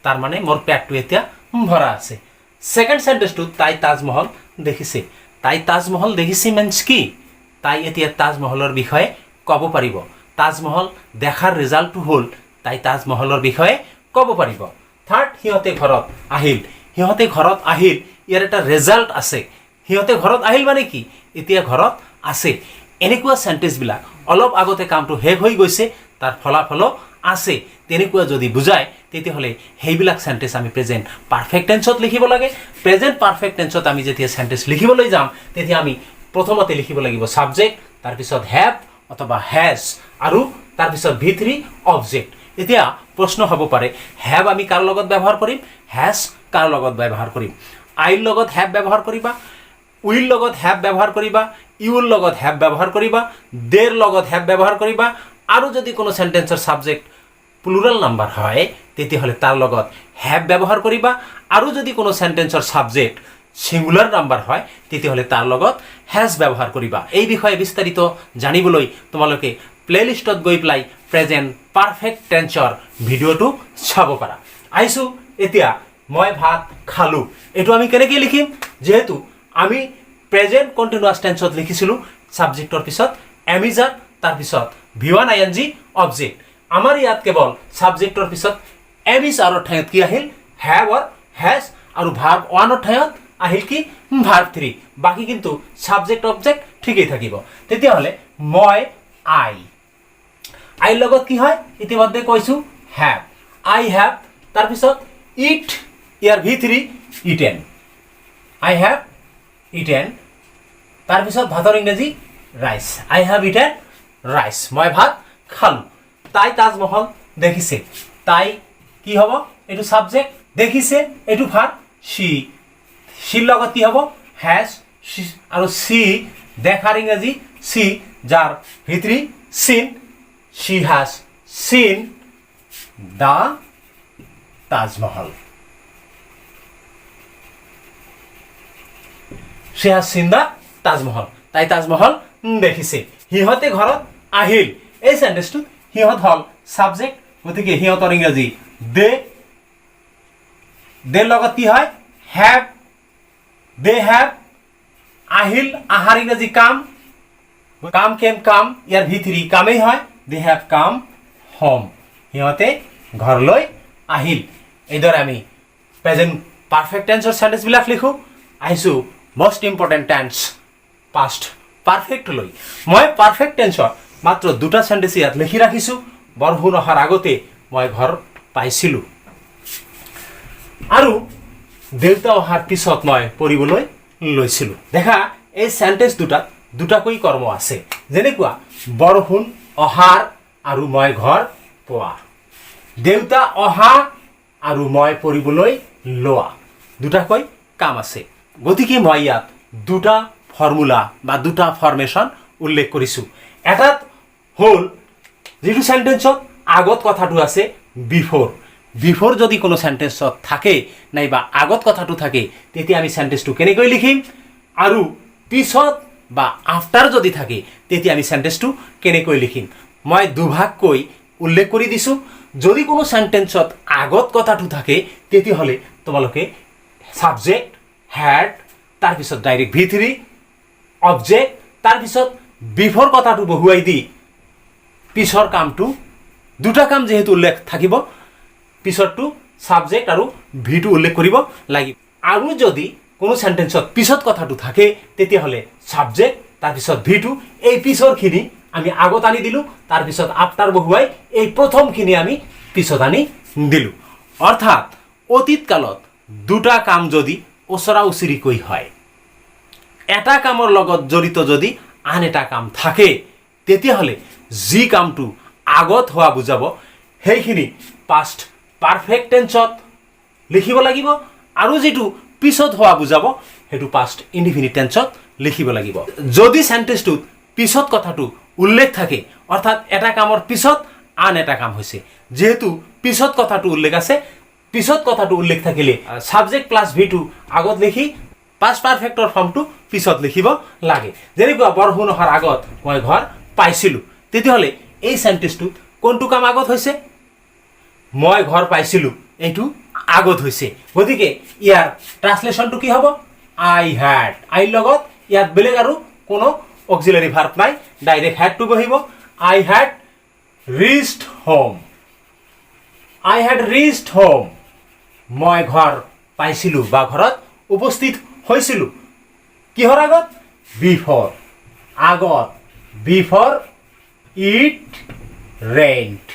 তাৰ মানে মোৰ পেটটো এতিয়া ভৰা আছে। সেকেন্ড সেন্টেন্সটো তাই তাজমহল দেখিছে। তাই তাজমহল দেখিছে মিন্স কি, তাই এতিয়া তাজমহলৰ বিষয়ে ক'ব পাৰিব। তাজমহল দেখাৰ ৰেজাল্টটো হ'ল, তাই তাজমহলৰ বিষয়ে ক'ব পাৰিব। থাৰ্ড, সিহঁতে ঘৰত আহিল। সিহঁতে ঘৰত আহিল, ইয়াৰ এটা ৰেজাল্ট আছে। সিহঁতে ঘৰত আহিল মানে কি, এতিয়া ঘৰত আছে। এনেকুৱা সেন্টেন্সবিলাক অলপ আগতে কামটো শেষ হৈ গৈছে, তাৰ ফলাফলো আছে, তেনেকুৱা যদি বুজায় তেতিয়াহ'লে সেইবিলাক সেন্টেন্স আমি প্ৰেজেন্ট পাৰফেক্ট টেন্সত লিখিব লাগে। প্ৰেজেন্ট পাৰফেক্ট টেন্সত আমি যেতিয়া সেন্টেন্স লিখিবলৈ যাম, তেতিয়া আমি প্ৰথমতে লিখিব লাগিব সাবজেক্ট, তাৰপিছত হেভ অথবা হেজ, আৰু তাৰপিছত V3 অবজেক্ট। এতিয়া প্ৰশ্ন হ'ব পাৰে, হেভ আমি কাৰ লগত ব্যৱহাৰ কৰিম, হেজ কাৰ লগত ব্যৱহাৰ কৰিম। আইৰ লগত হেভ ব্যৱহাৰ কৰিবা, উইল লগত হেভ ব্যৱহাৰ কৰিবা, ইউৰ লগত হেভ ব্যৱহাৰ কৰিবা, দেৰ লগত হেভ ব্যৱহাৰ কৰিবা, আৰু যদি কোনো সেন্টেন্সৰ সাবজেক্ট প্লুৰাল নাম্বাৰ হয় তেতিয়াহ'লে তাৰ লগত হেভ ব্যৱহাৰ কৰিবা, আৰু যদি কোনো সেন্টেন্সৰ সাবজেক্ট সিঙ্গুলাৰ নাম্বাৰ হয় তেতিয়াহ'লে তাৰ লগত হেজ ব্যৱহাৰ কৰিবা। এই বিষয়ে বিস্তাৰিত জানিবলৈ তোমালোকে প্লেলিষ্টত গৈ পেলাই প্ৰেজেন্ট পাৰফেক্ট টেন্সৰ ভিডিঅ'টো চাব পাৰা। আহিছোঁ এতিয়া মই ভাত খালোঁ, এইটো আমি কেনেকৈ লিখিম, যেহেতু আমি প্ৰেজেন্ট কণ্টিনিউয়াছ টেন্সত লিখিছিলোঁ সাবজেক্টৰ পিছত এমিজাৰ, তাৰপিছত V1 ING অবজেক্ট। আমাৰ ইয়াত কেৱল সাবজেক্টৰ পিছত এমিজাৰৰ ঠাইত কি আহিল, হেভ অৰ হেজ, আৰু ভাৰ্ব 1ৰ ঠাইত আহিল কি, ভাৰ্ব 3। বাকি কিন্তু সাবজেক্ট অবজেক্ট ঠিকেই থাকিব। তেতিয়াহ'লে মই আইৰ লগত কি হয়, ইতিমধ্যে কৈছোঁ হেভ, আই হেভ, তাৰপিছত it, year V3 eaten, I have eaten, তাৰপিছত ভাতৰ ইংৰাজী rice, I have eaten rice. মই ভাত খালোঁ। তাই তাজমহল দেখিছে, তাই কি হ'ব, এইটো সাবজেক্ট, দেখিছে এইটো ভাৰ্ব, সি, সিৰ লগত কি হ'ব, হেজ, আৰু সি দেখাৰ ইংৰাজী সি, যাৰ V3 seen, she has seen the Taj Mahal. She has seen the Taj Mahal, তাই তাজমহল দেখিছে। সিহঁতে ঘৰত আহিল, এই সেন্টেন্সটো সিহঁত হল সাবজেক্ট, গতিকে সিহঁতৰ ইংৰাজী দে, দেৰ লগত কি হয়, হেভ, দে হেভ, আহিল, আহাৰ ইংৰাজী কাম, কাম কেম কাম, ইয়াৰ V3 কামেই হয়, দে হেভ কাম হোম, সিহঁতে ঘৰলৈ আহিল। এইদৰে আমি প্ৰেজেন্ট পাৰফেক্ট টেন্সৰ সেন্টেন্সবিলাক লিখোঁ। আহিছোঁ most important tense past perfect লৈ। মই পাৰফেক্ট টেন্সৰ মাত্ৰ দুটা সেন্টেন্স ইয়াত লিখি ৰাখিছোঁ। বৰষুণ অহাৰ আগতে মই ঘৰ পাইছিলোঁ, আৰু দেউতা অহাৰ পিছত মই পঢ়িবলৈ লৈছিলোঁ। দেখা এই সেন্টেন্স দুটাত দুটাকৈ কৰ্ম আছে, যেনেকুৱা বৰষুণ অহাৰ আৰু মই ঘৰ পোৱা, দেউতা অহা আৰু মই পঢ়িবলৈ লোৱা। দুটাকৈ কাম আছে। গতিকে মই ইয়াত দুটা ফৰ্মুলা বা দুটা ফৰ্মেশ্যন উল্লেখ কৰিছোঁ। এটাত হ'ল যিটো সেন্টেন্সত আগত কথাটো আছে বিফোর যদি কোনো সেন্টেন্সত থাকে নাইবা আগত কথাটো থাকে তেতিয়া আমি সেন্টেন্সটো কেনেকৈ লিখিম, আৰু পিছত বা আফটাৰ যদি থাকে তেতিয়া আমি সেন্টেন্সটো কেনেকৈ লিখিম। মই দুভাগকৈ উল্লেখ কৰি দিছোঁ। যদি কোনো সেন্টেন্সত আগত কথাটো থাকে তেতিয়াহ'লে তোমালোকে সাবজেক্ট হ্যাড তাৰপিছত ডাইৰেক্ট V3 অবজেক্ট তাৰপিছত বিফোৰ কথাটো বহুৱাই দি পিছৰ কামটো দুটা কাম যেহেতু উল্লেখ থাকিব পিছৰটো সাবজেক্ট আৰু ভিটো উল্লেখ কৰিব লাগিব। আৰু যদি কোনো সেন্টেন্সত পিছত কথাটো থাকে তেতিয়াহ'লে সাবজেক্ট তাৰপিছত ভিটো এই পিছৰখিনি আমি আগত আনি দিলোঁ, তাৰপিছত আফটাৰ বহুৱাই এই প্ৰথমখিনি আমি পিছত আনি দিলোঁ। অৰ্থাৎ অতীত কালত দুটা কাম যদি ওচৰা উচৰিকৈ হয়, এটা কামৰ লগত জড়িত যদি আন এটা কাম থাকে তেতিয়াহ'লে যি কামটো আগত হোৱা বুজাব সেইখিনি পাষ্ট পাৰফেক্ট টেন্সত লিখিব লাগিব, আৰু যিটো পিছত হোৱা বুজাব সেইটো পাষ্ট ইনডিফিনিট টেন্সত লিখিব লাগিব। যদি সেন্টেন্সটোত পিছত কথাটো উল্লেখ থাকে অৰ্থাৎ এটা কামৰ পিছত আন এটা কাম হৈছে, যেহেতু পিছত কথাটো উল্লেখ আছে পিছত কথাটো উল্লেখ থাকিলে সাবজেক্ট প্লাস ভিটো আগত লিখি পাষ্ট পাৰফেক্টৰ ফৰ্মটো পিছত লিখিব লাগে। যেনেকুৱা বৰষুণ অহাৰ আগত মই ঘৰ পাইছিলোঁ, তেতিয়াহ'লে এই সেন্টেন্সটোত কোনটো কাম আগত হৈছে, মই ঘৰ পাইছিলোঁ এইটো আগত হৈছে। গতিকে ইয়াৰ ট্ৰান্সলেশ্যনটো কি হ'ব, আই হ্যাড। আইৰ লগত ইয়াত বেলেগ আৰু কোনো অক্সিলাৰি ভাৰ্ব নাই, ডাইৰেক্ট হ্যাডটো বহিব। I had reached home. I had reached home. মই ঘৰ পাইছিলোঁ বা ঘৰত উপস্থিত হৈছিলোঁ কিহৰ আগত, বিফোৰ আগত, বিফোৰ ইট ৰেইনড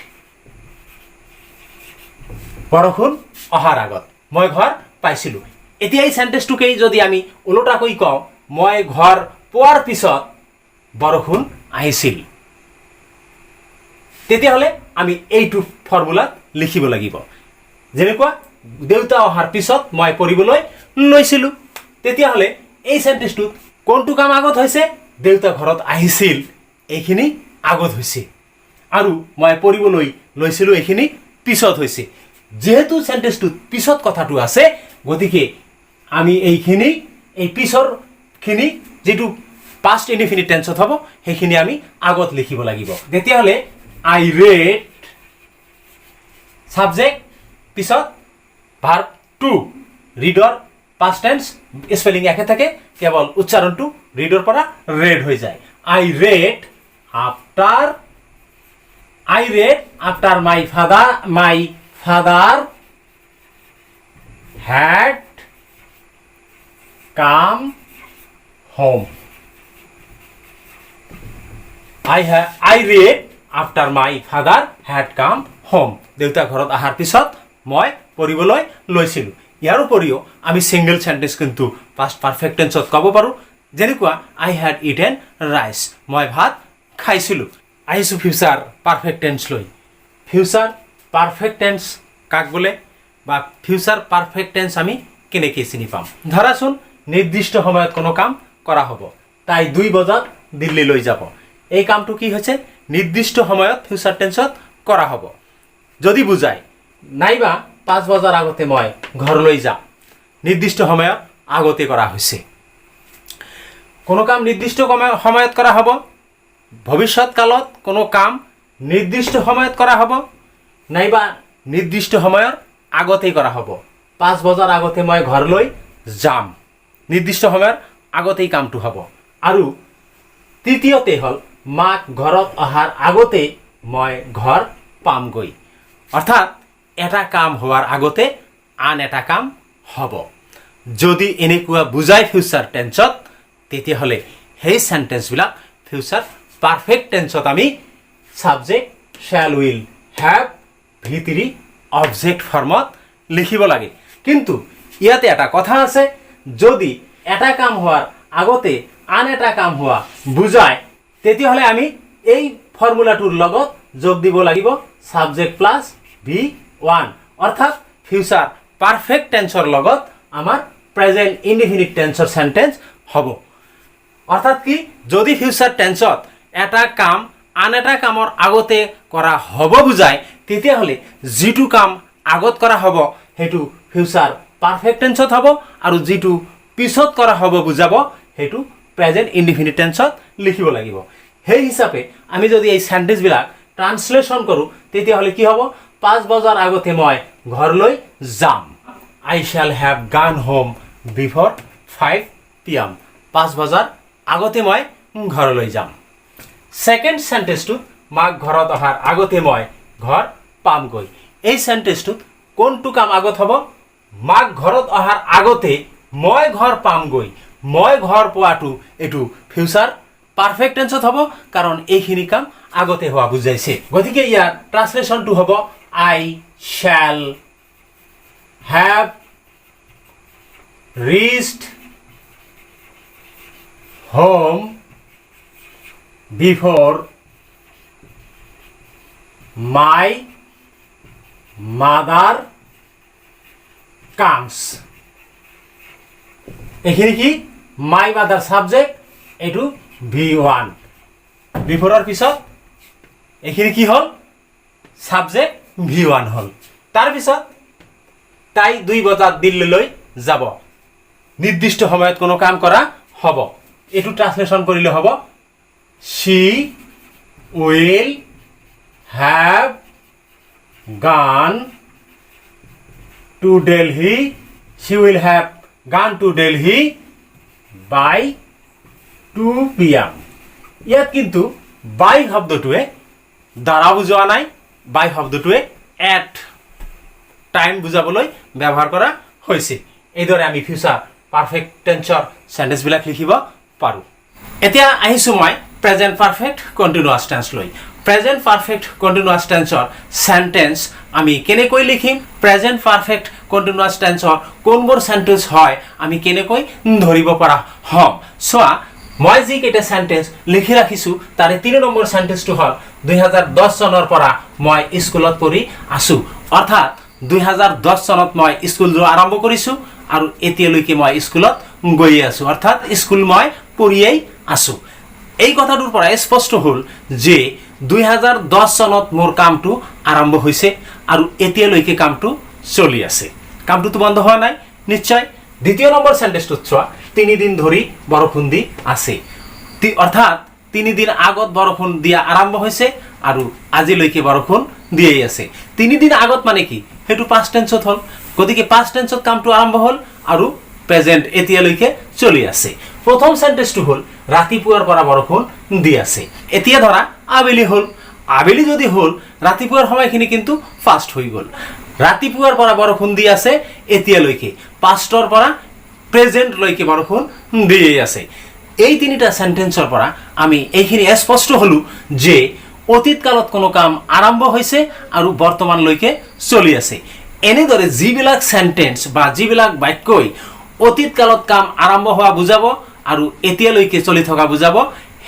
বৰষুণ অহাৰ আগত মই ঘৰ পাইছিলোঁ। এতিয়া এই সেন্টেন্সটোকেই যদি আমি ওলোটাকৈ কওঁ, মই ঘৰ পোৱাৰ পিছত বৰষুণ আহিছিল, তেতিয়াহ'লে আমি এইটো ফৰ্মুলাত লিখিব লাগিব। যেনেকুৱা দেউতা অহাৰ পিছত মই পঢ়িবলৈ লৈছিলোঁ, তেতিয়াহ'লে এই সেন্টেন্সটোত কোনটো কাম আগত হৈছে, দেউতা ঘৰত আহিছিল এইখিনি আগত হৈছে, আৰু মই পঢ়িবলৈ লৈছিলোঁ এইখিনি পিছত হৈছে। যেহেতু সেন্টেন্সটোত পিছত কথাটো আছে গতিকে আমি এইখিনি এই পিছৰখিনি যেটো পাষ্ট ইনডিফিনিট টেন্সত হ'ব সেইখিনি আমি আগত লিখিব লাগিব। তেতিয়াহ'লে আই ৰেড সাবজেক্ট পিছত ভাৰ্ব টু, ৰিডৰ পাষ্ট টেন্স স্পেলিং একে থাকে, কেৱল উচ্চাৰণটো ৰিডৰ পৰা ৰেড হৈ যায়। I read after my father had come home. I read after my father had come home. দেউতা ঘৰত অহাৰ পিছত মই পঢ়িবলৈ লৈছিলোঁ। ইয়াৰ উপৰিও আমি সিঙ্গল সেন্টেন্স কিন্তু পাষ্ট পাৰফেক্ট টেন্সত ক'ব পাৰোঁ। যেনেকুৱা আই হ্যাড ইটেন ৰাইচ, মই ভাত খাইছিলোঁ। আহিছোঁ ফিউচাৰ পাৰফেক্ট টেন্স লৈ। ফিউচাৰ পাৰফেক্ট টেন্স কাক বোলে বা ফিউচাৰ পাৰফেক্ট টেন্স আমি কেনেকৈ চিনি পাম। ধৰাচোন নিৰ্দিষ্ট সময়ত কোনো কাম কৰা হ'ব, তাই 2 বজাত দিল্লীলৈ যাব। এই কামটো কি হৈছে, নিৰ্দিষ্ট সময়ত ফিউচাৰ টেন্সত কৰা হ'ব। যদি বুজায় নাইবা 5 বজাৰ আগতে মই ঘৰলৈ যাম, নিৰ্দিষ্ট সময়ত আগতে কৰা হৈছে। কোনো কাম নিৰ্দিষ্ট সময়ত কৰা হ'ব, ভৱিষ্যৎ কালত কোনো কাম নিৰ্দিষ্ট সময়ত কৰা হ'ব নাইবা নিৰ্দিষ্ট সময়ৰ আগতেই কৰা হ'ব। 5 বজাৰ আগতে মই ঘৰলৈ যাম, নিৰ্দিষ্ট সময়ৰ আগতেই কামটো হ'ব। আৰু তৃতীয়তে হ'ল মাক ঘৰত অহাৰ আগতে মই ঘৰ পামগৈ, অৰ্থাৎ এটা কাম হোৱাৰ আগতে আন এটা কাম হ'ব। যদি এনেকুৱা বুজায় ফিউচাৰ টেন্সত তেতিয়াহ'লে সেই সেন্টেন্সবিলাক ফিউচাৰ পাৰফেক্ট টেন্সত আমি subject shall will have V3 object ফৰ্মত লিখিব লাগে। কিন্তু ইয়াতে এটা কথা আছে, যদি এটা কাম হোৱাৰ আগতে আন এটা কাম হোৱা বুজায় তেতিয়াহ'লে আমি এই ফৰ্মুলাটোৰ লগত যোগ দিব লাগিব সাবজেক্ট প্লাস V1, অৰ্থাৎ ফিউচাৰ পাৰফেক্ট টেন্সৰ লগত আমাৰ প্ৰেজেণ্ট ইনডিফিনিট টেন্সৰ সেন্টেন্স হ'ব। অৰ্থাৎ কি, যদি ফিউচাৰ টেন্সত এটা কাম আন এটা কামৰ আগতে কৰা হ'ব বুজায়, তেতিয়াহ'লে যিটো কাম আগত কৰা হ'ব সেইটো ফিউচাৰ পাৰফেক্ট টেন্সত হ'ব, আৰু যিটো পিছত কৰা হ'ব বুজাব সেইটো প্ৰেজেণ্ট ইনডিফিনিট টেন্সত লিখিব লাগিব। সেই হিচাপে আমি যদি এই সেন্টেন্সবিলাক ট্ৰান্সলেশ্যন কৰোঁ তেতিয়াহ'লে কি হ'ব, 5 বজাৰ আগতে মই ঘৰলৈ যাম। আই শ্যাল হেভ গান হোম বিফৰ 5 PM। 5 বজাৰ আগতে মই ঘৰলৈ যাম। ছেকেণ্ড সেন্টেন্সটোত মাক ঘৰত অহাৰ আগতে মই ঘৰ পামগৈ। এই সেন্টেন্সটোত কোনটো কাম আগত হ'ব, মাক ঘৰত অহাৰ আগতে মই ঘৰ পামগৈ। মই ঘৰ পোৱাটো এইটো ফিউচাৰ পাৰফেক্ট টেন্সত হ'ব, কাৰণ এইখিনি কাম আগতে হোৱা বুজাইছে। গতিকে ইয়াৰ ট্ৰান্সলেশ্যনটো হ'ব I shall have reached home before my mother comes. এইখিনি কি, মাই মাদাৰ সাবজেক্ট, এইটো V1। বিফৰৰ পিছত এইখিনি কি হ'ল, সাবজেক্ট V1 হ'ল। তাৰপিছত তাই 2 বজাত দিল্লীলৈ যাব, নিৰ্দিষ্ট সময়ত কোনো কাম কৰা হ'ব। এইটো ট্ৰান্সলেশ্যন কৰিলে হ'ব she will have gone to Delhi, she will have gone to Delhi by 2 PM। ইয়াত কিন্তু বাই শব্দটোৱে দ্বাৰা বুজোৱা নাই, বাই শব্দটোৱে এট টাইম বুজাবলৈ ব্যৱহাৰ কৰা হৈছে। এইদৰে আমি ফিউচাৰ পাৰফেক্ট টেন্সৰ সেন্টেন্সবিলাক লিখিব পাৰোঁ। এতিয়া আহিছোঁ মই প্ৰেজেণ্ট পাৰফেক্ট কণ্টিনিউৱাছ টেন্স লৈ। প্ৰেজেণ্ট পাৰফেক্ট কণ্টিনিউৱাছ টেন্সৰ সেন্টেন্স আমি কেনেকৈ লিখিম, প্ৰেজেণ্ট পাৰফেক্ট কণ্টিনিউৱাছ টেন্সৰ কোনবোৰ সেন্টেন্স হয় আমি কেনেকৈ ধৰিব পৰা হ'ম। চোৱা, মই যিকেইটা সেন্টেন্স লিখি ৰাখিছোঁ তাৰে 3 নম্বৰ সেন্টেন্সটো হ'ল 2010 চনৰ পৰা মই স্কুলত পঢ়ি আছোঁ। অৰ্থাৎ 2010 চনত মই স্কুল যোৱা আৰম্ভ কৰিছোঁ আৰু এতিয়ালৈকে মই স্কুলত গৈয়ে আছোঁ, অৰ্থাৎ স্কুল মই পঢ়িয়েই আছোঁ। এই কথাটোৰ পৰা স্পষ্ট হ'ল যে 2010 চনত মোৰ কামটো আৰম্ভ হৈছে আৰু এতিয়ালৈকে কামটো চলি আছে। কামটোতো বন্ধ হোৱা নাই নিশ্চয়। দ্বিতীয় নম্বৰ সেন্টেন্সটোত চোৱা, 3 দিন ধৰি বৰষুণ দি আছে। অৰ্থাৎ 3 দিন আগত বৰষুণ দিয়া আৰম্ভ হৈছে আৰু আজিলৈকে বৰষুণ দিয়েই আছে। 3 দিন আগত মানে কি, সেইটো পাষ্ট টেন্সত হ'ল। গতিকে পাষ্ট টেন্সত কামটো আৰম্ভ হ'ল আৰু প্ৰেজেণ্ট এতিয়ালৈকে চলি আছে। প্ৰথম সেন্টেন্সটো হ'ল ৰাতিপুৱাৰ পৰা বৰষুণ দি আছে। এতিয়া ধৰা আবেলি হ'ল, আবেলি যদি হ'ল ৰাতিপুৱাৰ সময়খিনি কিন্তু ফাষ্ট হৈ গ'ল। ৰাতিপুৱাৰ পৰা বৰষুণ দি আছে এতিয়ালৈকে, পাষ্টৰ পৰা প্ৰেজেণ্টলৈকে বৰষুণ দিয়েই আছে। এই 3টা সেন্টেন্সৰ পৰা আমি এইখিনি স্পষ্ট হ'লো যে অতীত কালত কোনো কাম আৰম্ভ হৈছে আৰু বৰ্তমানলৈকে চলি আছে। এনেদৰে যিবিলাক সেন্টেন্স বা যিবিলাক বাক্যই অতীত কালত কাম আৰম্ভ হোৱা বুজাব আৰু এতিয়ালৈকে চলি থকা বুজাব,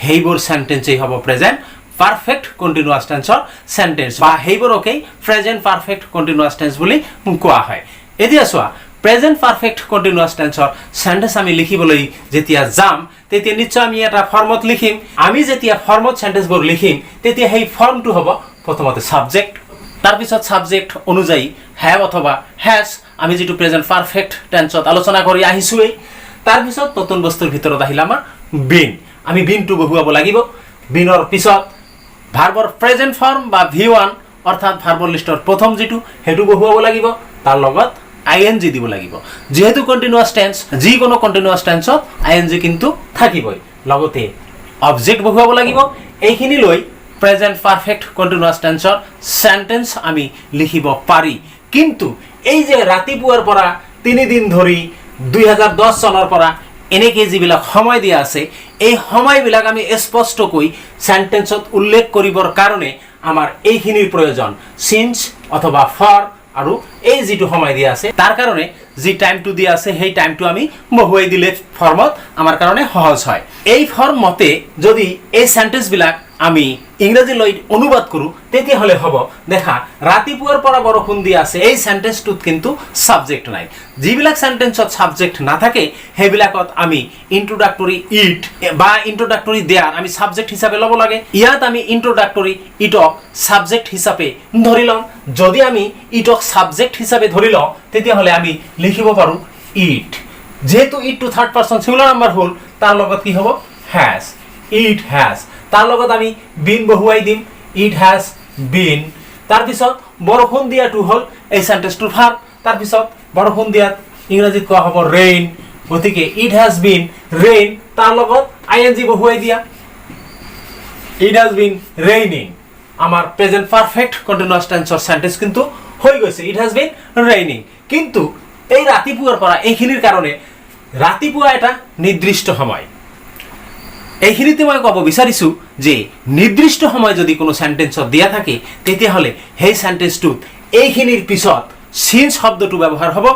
সেইবোৰ সেন্টেন্সই হ'ব প্ৰেজেণ্ট পাৰফেক্ট কণ্টিনিউৱাছ টেন্সৰ সেন্টেন্স, বা সেইবোৰকেই প্ৰেজেণ্ট পাৰফেক্ট কণ্টিনিউৱাছ টেন্স বুলি কোৱা হয়। এতিয়া চোৱা, প্ৰেজেণ্ট পাৰফেক্ট কণ্টিনিউৱাছ টেন্সৰ সেন্টেন্স আমি লিখিবলৈ যেতিয়া যাম তেতিয়া নিশ্চয় আমি এটা ফৰ্মত লিখিম। আমি যেতিয়া ফৰ্মত সেন্টেন্সবোৰ লিখিম তেতিয়া সেই ফৰ্মটো হ'ব প্ৰথমতে সাবজেক্ট, তাৰপিছত সাবজেক্ট অনুযায়ী হ্যাভ অথবা হ্যাজ আমি যিটো প্ৰেজেণ্ট পাৰফেক্ট টেন্সত আলোচনা কৰি আহিছোঁৱেই। তাৰপিছত নতুন বস্তুৰ ভিতৰত আহিল আমাৰ বিন। আমি বিনটো বহুৱাব লাগিব। বিনৰ পিছত ভাৰ্বৰ প্ৰেজেণ্ট ফৰ্ম বা V1 অৰ্থাৎ ভাৰ্বৰ লিষ্টৰ প্ৰথম যিটো সেইটো বহুৱাব লাগিব, তাৰ লগত ING দিব লাগিব। যেহেতু কণ্টিনিউৱাছ টেন্স, যিকোনো কণ্টিনিউৱাছ টেন্সত ING কিন্তু থাকিবই। লগতে অবজেক্ট বহুৱাব লাগিব। এইখিনি লৈ প্ৰেজেণ্ট পাৰফেক্ট কণ্টিনিউৱাছ টেন্সৰ সেন্টেন্স আমি লিখিব পাৰি। কিন্তু এই যে ৰাতিপুৱাৰ পৰা 3 দিন ধৰি 2010 চনৰ পৰা এনেকৈ যিবিলাক সময় দিয়া আছে, এই সময়বিলাক আমি স্পষ্টকৈ সেন্টেন্সত উল্লেখ কৰিবৰ কাৰণে আমাৰ এইখিনিৰ প্ৰয়োজন, সিন্স অথবা ফৰ, আৰু এই যিটো সময় দিয়া আছে তাৰ কাৰণে যি টাইমটো দিয়া আছে সেই টাইমটো আমি বহুৱাই দিলে ফৰ্মত আমাৰ কাৰণে সহজ হয়। এই ফৰ্ম মতে যদি এই সেন্টেন্সবিলাক আমি ইংৰাজীলৈ অনুবাদ কৰোঁ তেতিয়াহ'লে হ'ব দেখা ৰাতিপুৱাৰ পৰা বৰষুণ দি আছে এই সেন্টেন্সটোত কিন্তু সাবজেক্ট নাই যিবিলাক সেন্টেন্সত সাবজেক্ট নাথাকে সেইবিলাকত আমি ইন্ট্ৰোডাক্টৰী ইট বা ইন্ট্ৰোডাক্টৰী দেয়াৰ আমি সাবজেক্ট হিচাপে ল'ব লাগে ইয়াত আমি ইন্ট্ৰোডাক্টৰী ইটক সাবজেক্ট হিচাপে ধৰি লওঁ যদি আমি ইটক সাবজেক্ট হিচাপে ধৰি লওঁ তেতিয়াহ'লে আমি লিখিব পাৰোঁ ইট যেহেতু it to third person singular number হ'ল তাৰ লগত কি হ'ব হ্যাজ ইট হ্যাজ তাৰ লগত আমি বিন বহুৱাই দিম ইট হ্যাজ বিন তাৰ পিছত বৰষুণ দিয়াটো হ'ল এই সেন্টেন্সটোৰ ভাৰ্ব তাৰ পিছত বৰষুণ দিয়াত ইংৰাজীত কোৱা হ'ব ৰেইন গতিকে ইট হ্যাজ বিন ৰেইন তাৰ লগত আইএনজি বহুৱাই দিয়া ইট হ্যাজ বিন ৰেইনিং আমাৰ প্ৰেজেন্ট পাৰফেক্ট কন্টিনিউয়াস টেন্সৰ সেন্টেন্স কিন্তু হৈ গৈছে ইট হ্যাজ বিন ৰেইনিং কিন্তু এই ৰাতিপুৱাৰ পৰা এইখিনিৰ কাৰণে ৰাতিপুৱা এটা নিৰ্দিষ্ট সময় এইখিনিতে মই ক'ব বিচাৰিছো যে নিৰ্দিষ্ট সময় যদি কোনো সেন্টেন্সত দিয়া থাকে তেতিয়াহ'লে সেই সেন্টেন্সটোত এইখিনিৰ পিছত সিন্স শব্দটো ব্যৱহাৰ হ'ব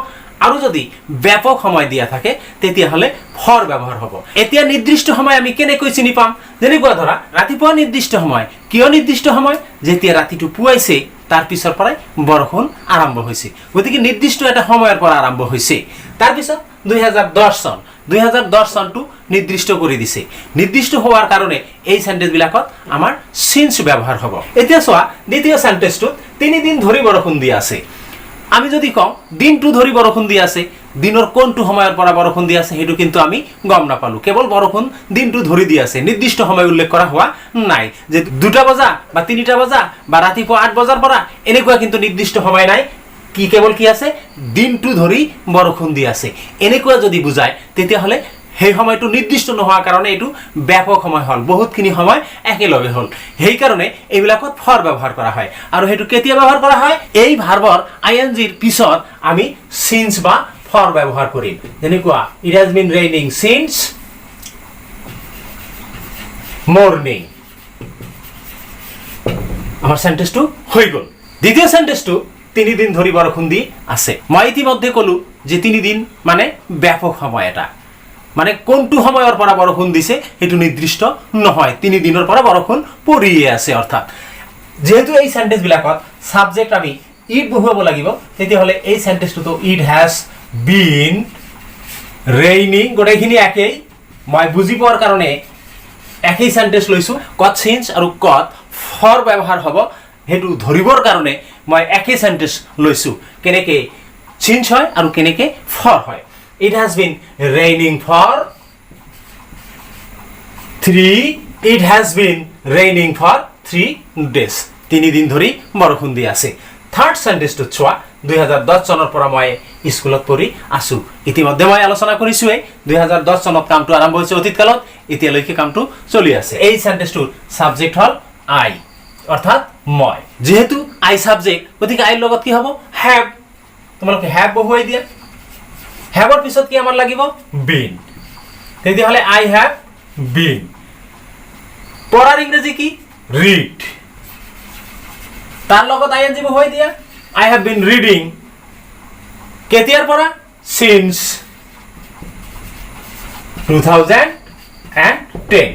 আৰু যদি ব্যাপক সময় দিয়া থাকে তেতিয়াহ'লে ফৰ ব্যৱহাৰ হ'ব এতিয়া নিৰ্দিষ্ট সময় আমি কেনেকৈ চিনি পাম যেনেকুৱা ধৰা ৰাতিপুৱা নিৰ্দিষ্ট সময় কিয় নিৰ্দিষ্ট সময় যেতিয়া ৰাতিটো পুৱাইছে তাৰ পিছৰ পৰাই বৰষুণ আৰম্ভ হৈছে গতিকে নিৰ্দিষ্ট এটা সময়ৰ পৰা আৰম্ভ হৈছে তাৰ পিছত 2010 চন 2010 চনটো নিৰ্দিষ্ট কৰি দিছে নিৰ্দিষ্ট হোৱাৰ কাৰণে এই সেন্টেন্স বিলাকত আমাৰ সিন্স ব্যৱহাৰ হ'ব এতিয়া চোৱা দ্বিতীয় সেন্টেন্সটো 3 দিন ধৰি বৰষুণ দি আছে আমি যদি কওঁ দিনটো ধৰি বৰষুণ দি আছে দিনৰ কোনটো সময়ৰ পৰা বৰষুণ দি আছে হেতু কিন্তু আমি গম নাপালো কেৱল বৰষুণ দিনটো ধৰি দি আছে নিৰ্দিষ্ট সময় উল্লেখ কৰা হোৱা নাই যে 2টা বজা বা 3টা বজা বা ৰাতিপুৱা 8 বজাৰ পৰা এনেকুৱা কিন্তু নিৰ্দিষ্ট সময় নাই কি কেৱল কি আছে দিনটো ধৰি বৰষুণ দি আছে এনেকুৱা যদি বুজায় তেতিয়াহ'লে সেই সময়টো নিৰ্দিষ্ট নোহোৱাৰ কাৰণে এটো ব্যাপক সময় হ'ল বহুতখিনি সময় একেলগে হ'ল সেই কাৰণে এইবিলাকত ফৰ ব্যৱহাৰ কৰা হয় আৰু হেতু কেতিয়া ব্যৱহাৰ কৰা হয় এই ভাৰ্বৰ আইএনজিৰ পিছত আমি সিন্স বা ফৰ ব্যৱহাৰ কৰিম যেনেকুৱা it has been raining since morning আমাৰ সেন্টেন্সটো হৈ গ'ল দ্বিতীয় সেন্টেন্সটো 3 দিন ধৰি বৰষুণ দি আছে মই ইতিমধ্যে ক'লো যে 3 দিন মানে ব্যাপক সময় এটা মানে কোনটো সময়ৰ পৰা বৰষুণ দিছে হেতু নিৰ্দিষ্ট নহয় 3 দিনৰ পৰা বৰষুণ পৰিয়ে আছে অৰ্থাৎ যেহেতু এই সেন্টেন্স বিলাকত সাবজেক্ট আমি ইট বহুৱাব লাগিব তেতিয়াহ'লে এই সেন্টেন্সটো ইট হ্যাজ বিন ৰেইনিং গোটেইখিনি একেই মই বুজি পোৱাৰ কাৰণে একই সেন্টেন্স লৈছো কত সিন্স আৰু কত ফৰ ব্যৱহাৰ হ'ব হেতু ধৰিবৰ কাৰণে মই একই সেন্টেন্স লৈছো কেনেকে সিন্স হয় আৰু কেনেকে ফৰ হয় It has been raining for 3 It has been raining for 3 days 3 দিন ধৰি বৰষুণ দি আছে থাৰ্ড সেন্টেন্সটো চোৱা 2010 চনৰ পৰা মই স্কুলত পঢ়ি আছো ইতিমধ্যে মই আলোচনা কৰিছো 2010 চনত কামটো আৰম্ভ হৈছে অতীতকালত এতিয়ালৈকে কামটো চলি আছে এই সেন্টেন্সটোৰ সাবজেক্ট হল আই অৰ্থাৎ মই যেহেতু আই সাবজেক্ট গতিকে আইৰ লগত কি হ'ব হ্যাভ তোমালোকে হ্যাভ বহুৱাই দিয়া হ্যাভৰ পিছত কি আমাৰ লাগিব বিন তেতিয়াহ'লে আই হ্যাভ বিন পঢ়াৰ ইংৰাজী কি ৰিড তাৰ লগত আইএনজি বহুৱাই দিয়া আই হ্যাভ বিন ৰিডিং কেতিয়াৰ পৰা সিন্স 2010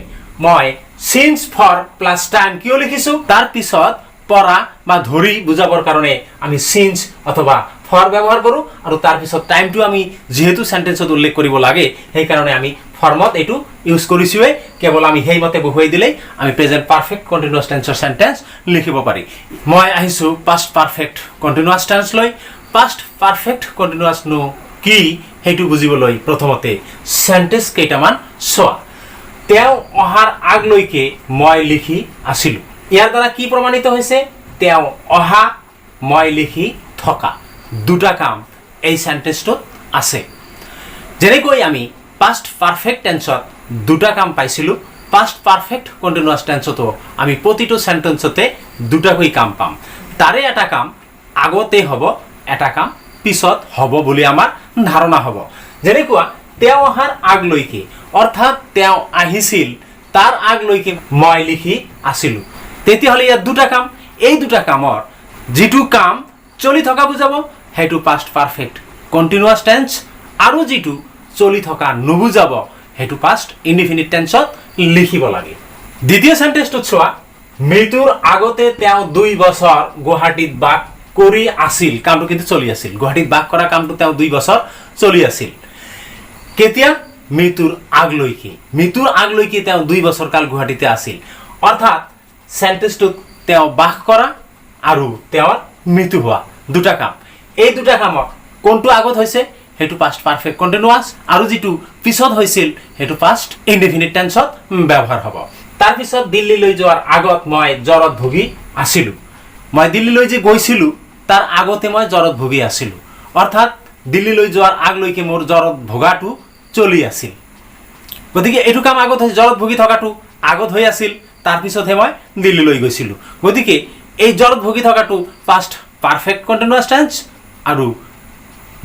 মই সিন্স ফৰ প্লাস টাইম কিয় লিখিছো তাৰ পিছত পঢ়া বা ধৰি বুজাবৰ কাৰণে আমি সিন্স অথবা ফৰ ব্যৱহাৰ কৰো আৰু তাৰ পিছত টাইমটো আমি যেহেতু সেন্টেন্সত উল্লেখ কৰিব লাগে সেই কাৰণে আমি ফৰ্মত এটো ইউজ কৰিছোৱে কেৱল আমি হেই মতে বহুৱাই দিলে আমি প্ৰেজেন্ট পাৰফেক্ট কন্টিনিউয়াস টেন্সৰ সেন্টেন্স লিখিব পাৰি মই আহিছো পাস্ট পাৰফেক্ট কন্টিনিউয়াস টেন্স লৈ পাস্ট পাৰফেক্ট কন্টিনিউয়াস নো কি হেতু বুজিবলৈ প্ৰথমতে সেন্টেন্স কেইটামান চোৱা তেও অহাৰ আগলৈকে মই লিখি আছিল ইয়াৰ দ্বাৰা কি প্ৰমাণিত হৈছে তেও অহা মই লিখি থকা দুটা কাম এই সেন্টেন্সটোত আছে যেনেকৈ আমি পাস্ট পারফেক্ট টেন্সত দুটা কাম পাইছিলো পাস্ট পারফেক্ট কন্টিনিউয়াস টেন্সতো আমি প্ৰতিটো সেন্টেন্সতে দুটাকৈ কাম পাম তাৰে এটা কাম আগতে হ'ব এটা কাম পিছত হ'ব বুলি আমাৰ ধাৰণা হ'ব যেনেকুৱা তেও অহাৰ আগলৈকে অৰ্থাৎ তেও আহিছিল তাৰ আগলৈকে মই লিখি আছিলো তেতিয়াহ'লে ইয়াত দুটা কাম এই দুটা কামৰ যেটো কাম চলি থকা বুজাব হেতু পাস্ট পাৰফেক্ট কন্টিনিউয়াস টেন্স আৰু যেটো চলি থকা নুবুজাব হেতু পাস্ট ইনডিফিনিট টেন্সত লিখিব লাগে দ্বিতীয় সেন্টেন্সটো চোৱা মৃত্যুৰ আগতে তেওঁ 2 বছৰ গুৱাহাটীত বাস কৰি আছিল কামটো কিন্তু চলি আছিল গুৱাহাটীত বাস কৰা কামটো তেওঁ 2 বছৰ চলি আছিল কেতিয়া মৃত্যুৰ আগলৈকে তেওঁ 2 বছৰ কাল গুৱাহাটীতে আছিল অৰ্থাৎ সেন্টেন্সটোত তেওঁ বাস কৰা আৰু তেওঁৰ মৃত্যু হোৱা দুটা কাম এই দুটা কামক কোনটো আগত হৈছে হেতু পাস্ট পারফেক্ট কন্টিনিউয়াস আৰু যেটো পিছত হৈছিল হেতু পাস্ট ইনডিফিনিট টেন্সত ব্যৱহাৰ হ'ব তাৰ পিছত দিল্লীলৈ যোৱাৰ আগত মই জ্বৰত ভুগি আছিলো মই দিল্লীলৈ যে গৈছিলো তাৰ আগতে মই জ্বৰত ভুগি আছিলো অৰ্থাৎ দিল্লীলৈ যোৱাৰ আগলৈকে মোৰ জ্বৰত ভোগাটো চলি আছিল গতিকে এটো কাম আগত হৈ জ্বৰত ভুগি থকাটো আগত হৈ আছিল তাৰ পিছতহে মই দিল্লীলৈ গৈছিলো গতিকে এই জ্বৰত ভুগি থকাটো পাস্ট পাৰফেক্ট কন্টিনিউয়াস টেন্স আৰু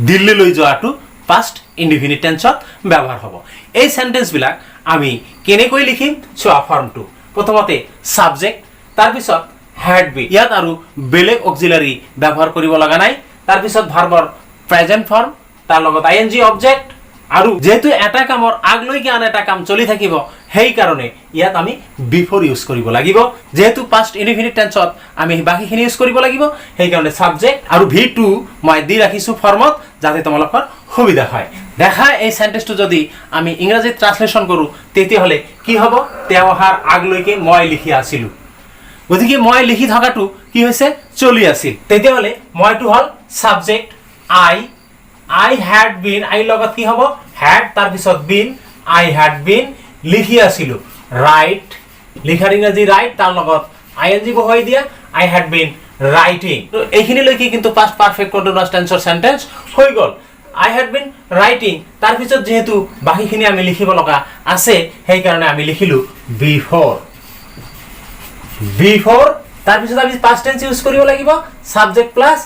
দিল্লীলৈ যোৱাটো পাস্ট ইনডিফিনিট টেন্সত ব্যৱহাৰ হ'ব এই সেন্টেন্স বিলাক আমি কেনেকৈ লিখিম চোৱা ফৰ্মটো প্ৰথমতে সাবজেক্ট তাৰ পিছত হ্যাড বি ইয়াত আৰু বেলেগ অক্সিলাৰি ব্যৱহাৰ কৰিব লগা নাই তাৰ পিছত ভাৰ্বৰ প্ৰেজেন্ট ফৰ্ম তাৰ লগত আইএনজি অবজেক্ট আৰু যেহেতু এটা কামৰ আগলৈকে আন এটা কাম চলি থাকিব সেই কাৰণে ইয়াত আমি বিফোৰ ইউজ কৰিব লাগিব যেহেতু পাস্ট ইনডিফিনিট টেন্সত আমি বাকিখিনি ইউজ কৰিব লাগিব সেই কাৰণে সাবজেক্ট আৰু V2 মই দি ৰাখিছো ফৰ্মত যাতে তোমালোকৰ সুবিধা হয় দেখা এই সেন্টেন্সটো যদি আমি ইংৰাজীত ট্ৰান্সলেচন কৰো তেতিয়া হলে কি হ'ব তেওঁ অহাৰ আগলৈকে মই লিখি আছিলো গতিকে মই লিখি থকাটো কি হৈছে চলি আছিল তেতিয়া হলে মইটো হল subject I had been I লগত কি হ'ব had তাৰ পিছত been I had been লিখি আছিলো write লিখাৰ ইংৰাজী write তাৰ লগত ing বহাই দিয়া I had been writing তো এইখিনি লৈকে কিন্তু পাস্ট পারফেক্ট কন্টিনিউয়াস টেন্সৰ সেন্টেন্স হৈ গল I had been writing তাৰ পিছত যেহেতু বাকিখিনি আমি লিখিব লগা আছে সেই কাৰণে আমি লিখিলো before তাৰ পিছত আমি পাস্ট টেন্স ইউজ কৰিব লাগিব সাবজেক্ট প্লাস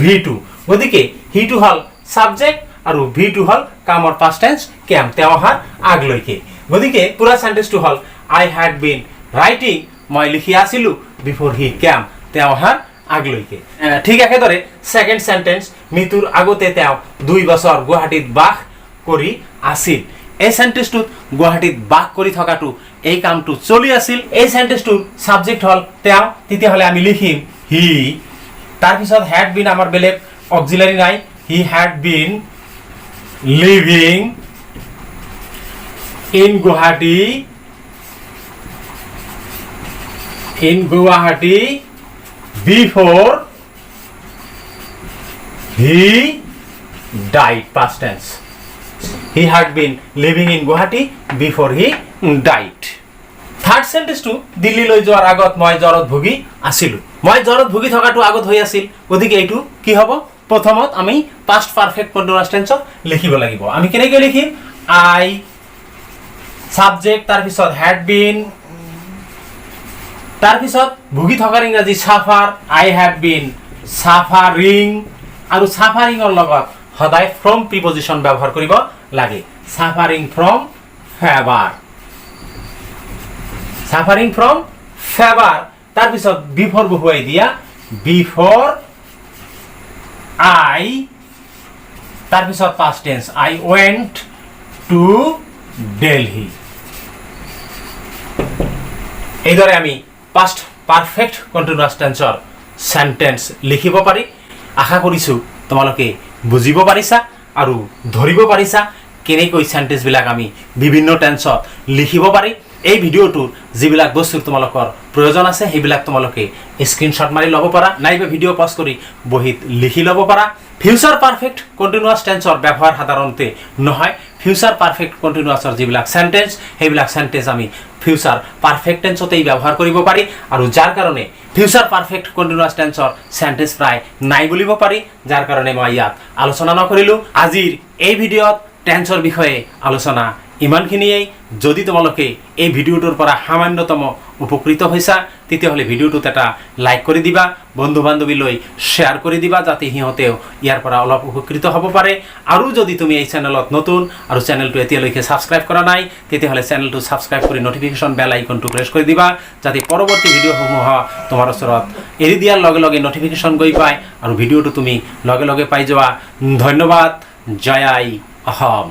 V2 গতিকে হিটো হল সাবজেক্ট আৰু V2 হল কামৰ পাস্ট টেন্স কেম তেওঁ অহাৰ আগলৈকে গতিকে পুৰা সেন্টেন্সটো হল I had been writing মই লিখি আছিলো before he came তেওঁ অহাৰ আগলৈকে ঠিক একেদৰে সেকেন্ড সেন্টেন্স মৃত্যুৰ আগতে তেওঁ 2 বছৰ গুৱাহাটীত বাস কৰি আছিল এই সেন্টেন্সটোত গুৱাহাটীত বাস কৰি থকাটো এই কামটো চলি আছিল এই সেন্টেন্সটোৰ সাবজেক্ট হল তেওঁ তেতিয়া হলে আমি লিখিম হি তাৰ পিছত had been আমাৰ বেলেগ অক্সিলাৰি নাই he had been living in Guwahati before he died past tense he had been living in Guwahati before he died third সেন্টেন্সটো দিল্লীলৈ যোৱাৰ আগত মই জ্বৰত ভুগি আছিলো মই জ্বৰত ভুগি থকাটো আগত হৈ আছিল গতিকে এইটো কি হ'ব প্ৰথমত আমি পাস্ট পাৰফেক্ট কন্টিনিউয়াস টেন্সত লিখিব লাগিব আমি কেনেকৈ লিখিম I সাবজেক্ট তাৰ পিছত had been তাৰ পিছত ভুগি থকাৰ ইংৰাজী সাফাৰ I had been suffering আৰু সাফাৰিংৰ লগত সদায় from প্ৰিপজিশন ব্যৱহাৰ কৰিব লাগে suffering from fever তাৰ পিছত before বহুৱাই দিয়া before I তাৰ পিছত past tense I went to Delhi এইদৰে আমি পাস্ট পাৰফেক্ট কন্টিনিউয়াস টেন্সৰ সেন্টেন্স লিখিব পাৰি আশা কৰিছো তোমালোকে বুজিব পাৰিছা আৰু ধৰিব পাৰিছা কেনেকৈ সেন্টেন্স বিলাক আমি বিভিন্ন টেন্সত লিখিব পাৰি এই ভিডিওটোৰ যিবিলাক বস্তু তোমালোকৰ প্ৰয়োজন আছে সেইবিলাক তোমালোকে স্ক্ৰিনশ্বট মাৰি ল'ব পাৰা নাইবা ভিডিও পজ কৰি বহিত লিখি ল'ব পাৰা ফিউচাৰ পাৰফেক্ট কন্টিনিউয়াস টেন্সৰ ব্যৱহাৰ সাধাৰণতে নহয় ফিউচাৰ পাৰফেক্ট কন্টিনিউয়াসৰ যিবিলাক সেন্টেন্স সেইবিলাক সেন্টেন্স আমি ফিউচাৰ পাৰফেক্ট টেন্সতেই ব্যৱহাৰ কৰিব পাৰি আৰু যাৰ কাৰণে ফিউচাৰ পাৰফেক্ট কন্টিনিউয়াস টেন্সৰ সেন্টেন্স প্ৰায় নাই বুলিব পাৰি যাৰ কাৰণে মই ইয়াত আলোচনা নকৰিলো আজিৰ এই ভিডিওত টেন্সৰ বিষয়ে আলোচনা ইমানখিনিয়েই যদি তোমালোকে এই ভিডিওটোৰ পৰা সামান্যতম উপকৃত হৈছা তেতিয়াহ'লে ভিডিওটোত এটা লাইক কৰি দিবা বন্ধু বান্ধৱীলৈ শ্বেয়াৰ কৰি দিবা যাতে সিহঁতেও ইয়াৰ পৰা অলপ উপকৃত হ'ব পাৰে আৰু যদি তুমি এই চেনেলত নতুন আৰু চেনেলটো এতিয়ালৈকে সাবস্ক্ৰাইব কৰা নাই তেতিয়াহ'লে চেনেলটো সাবস্ক্ৰাইব কৰি নটিফিকেশ্যন বেল আইকনটো প্ৰেছ কৰি দিবা যাতে পৰৱৰ্তী ভিডিঅ'সমূহ তোমাৰ ওচৰত এৰি দিয়াৰ লগে লগে নটিফিকেশ্যন গৈ পায় আৰু ভিডিওটো তুমি লগে লগে পাই যোৱা ধন্যবাদ জয় আই অসম।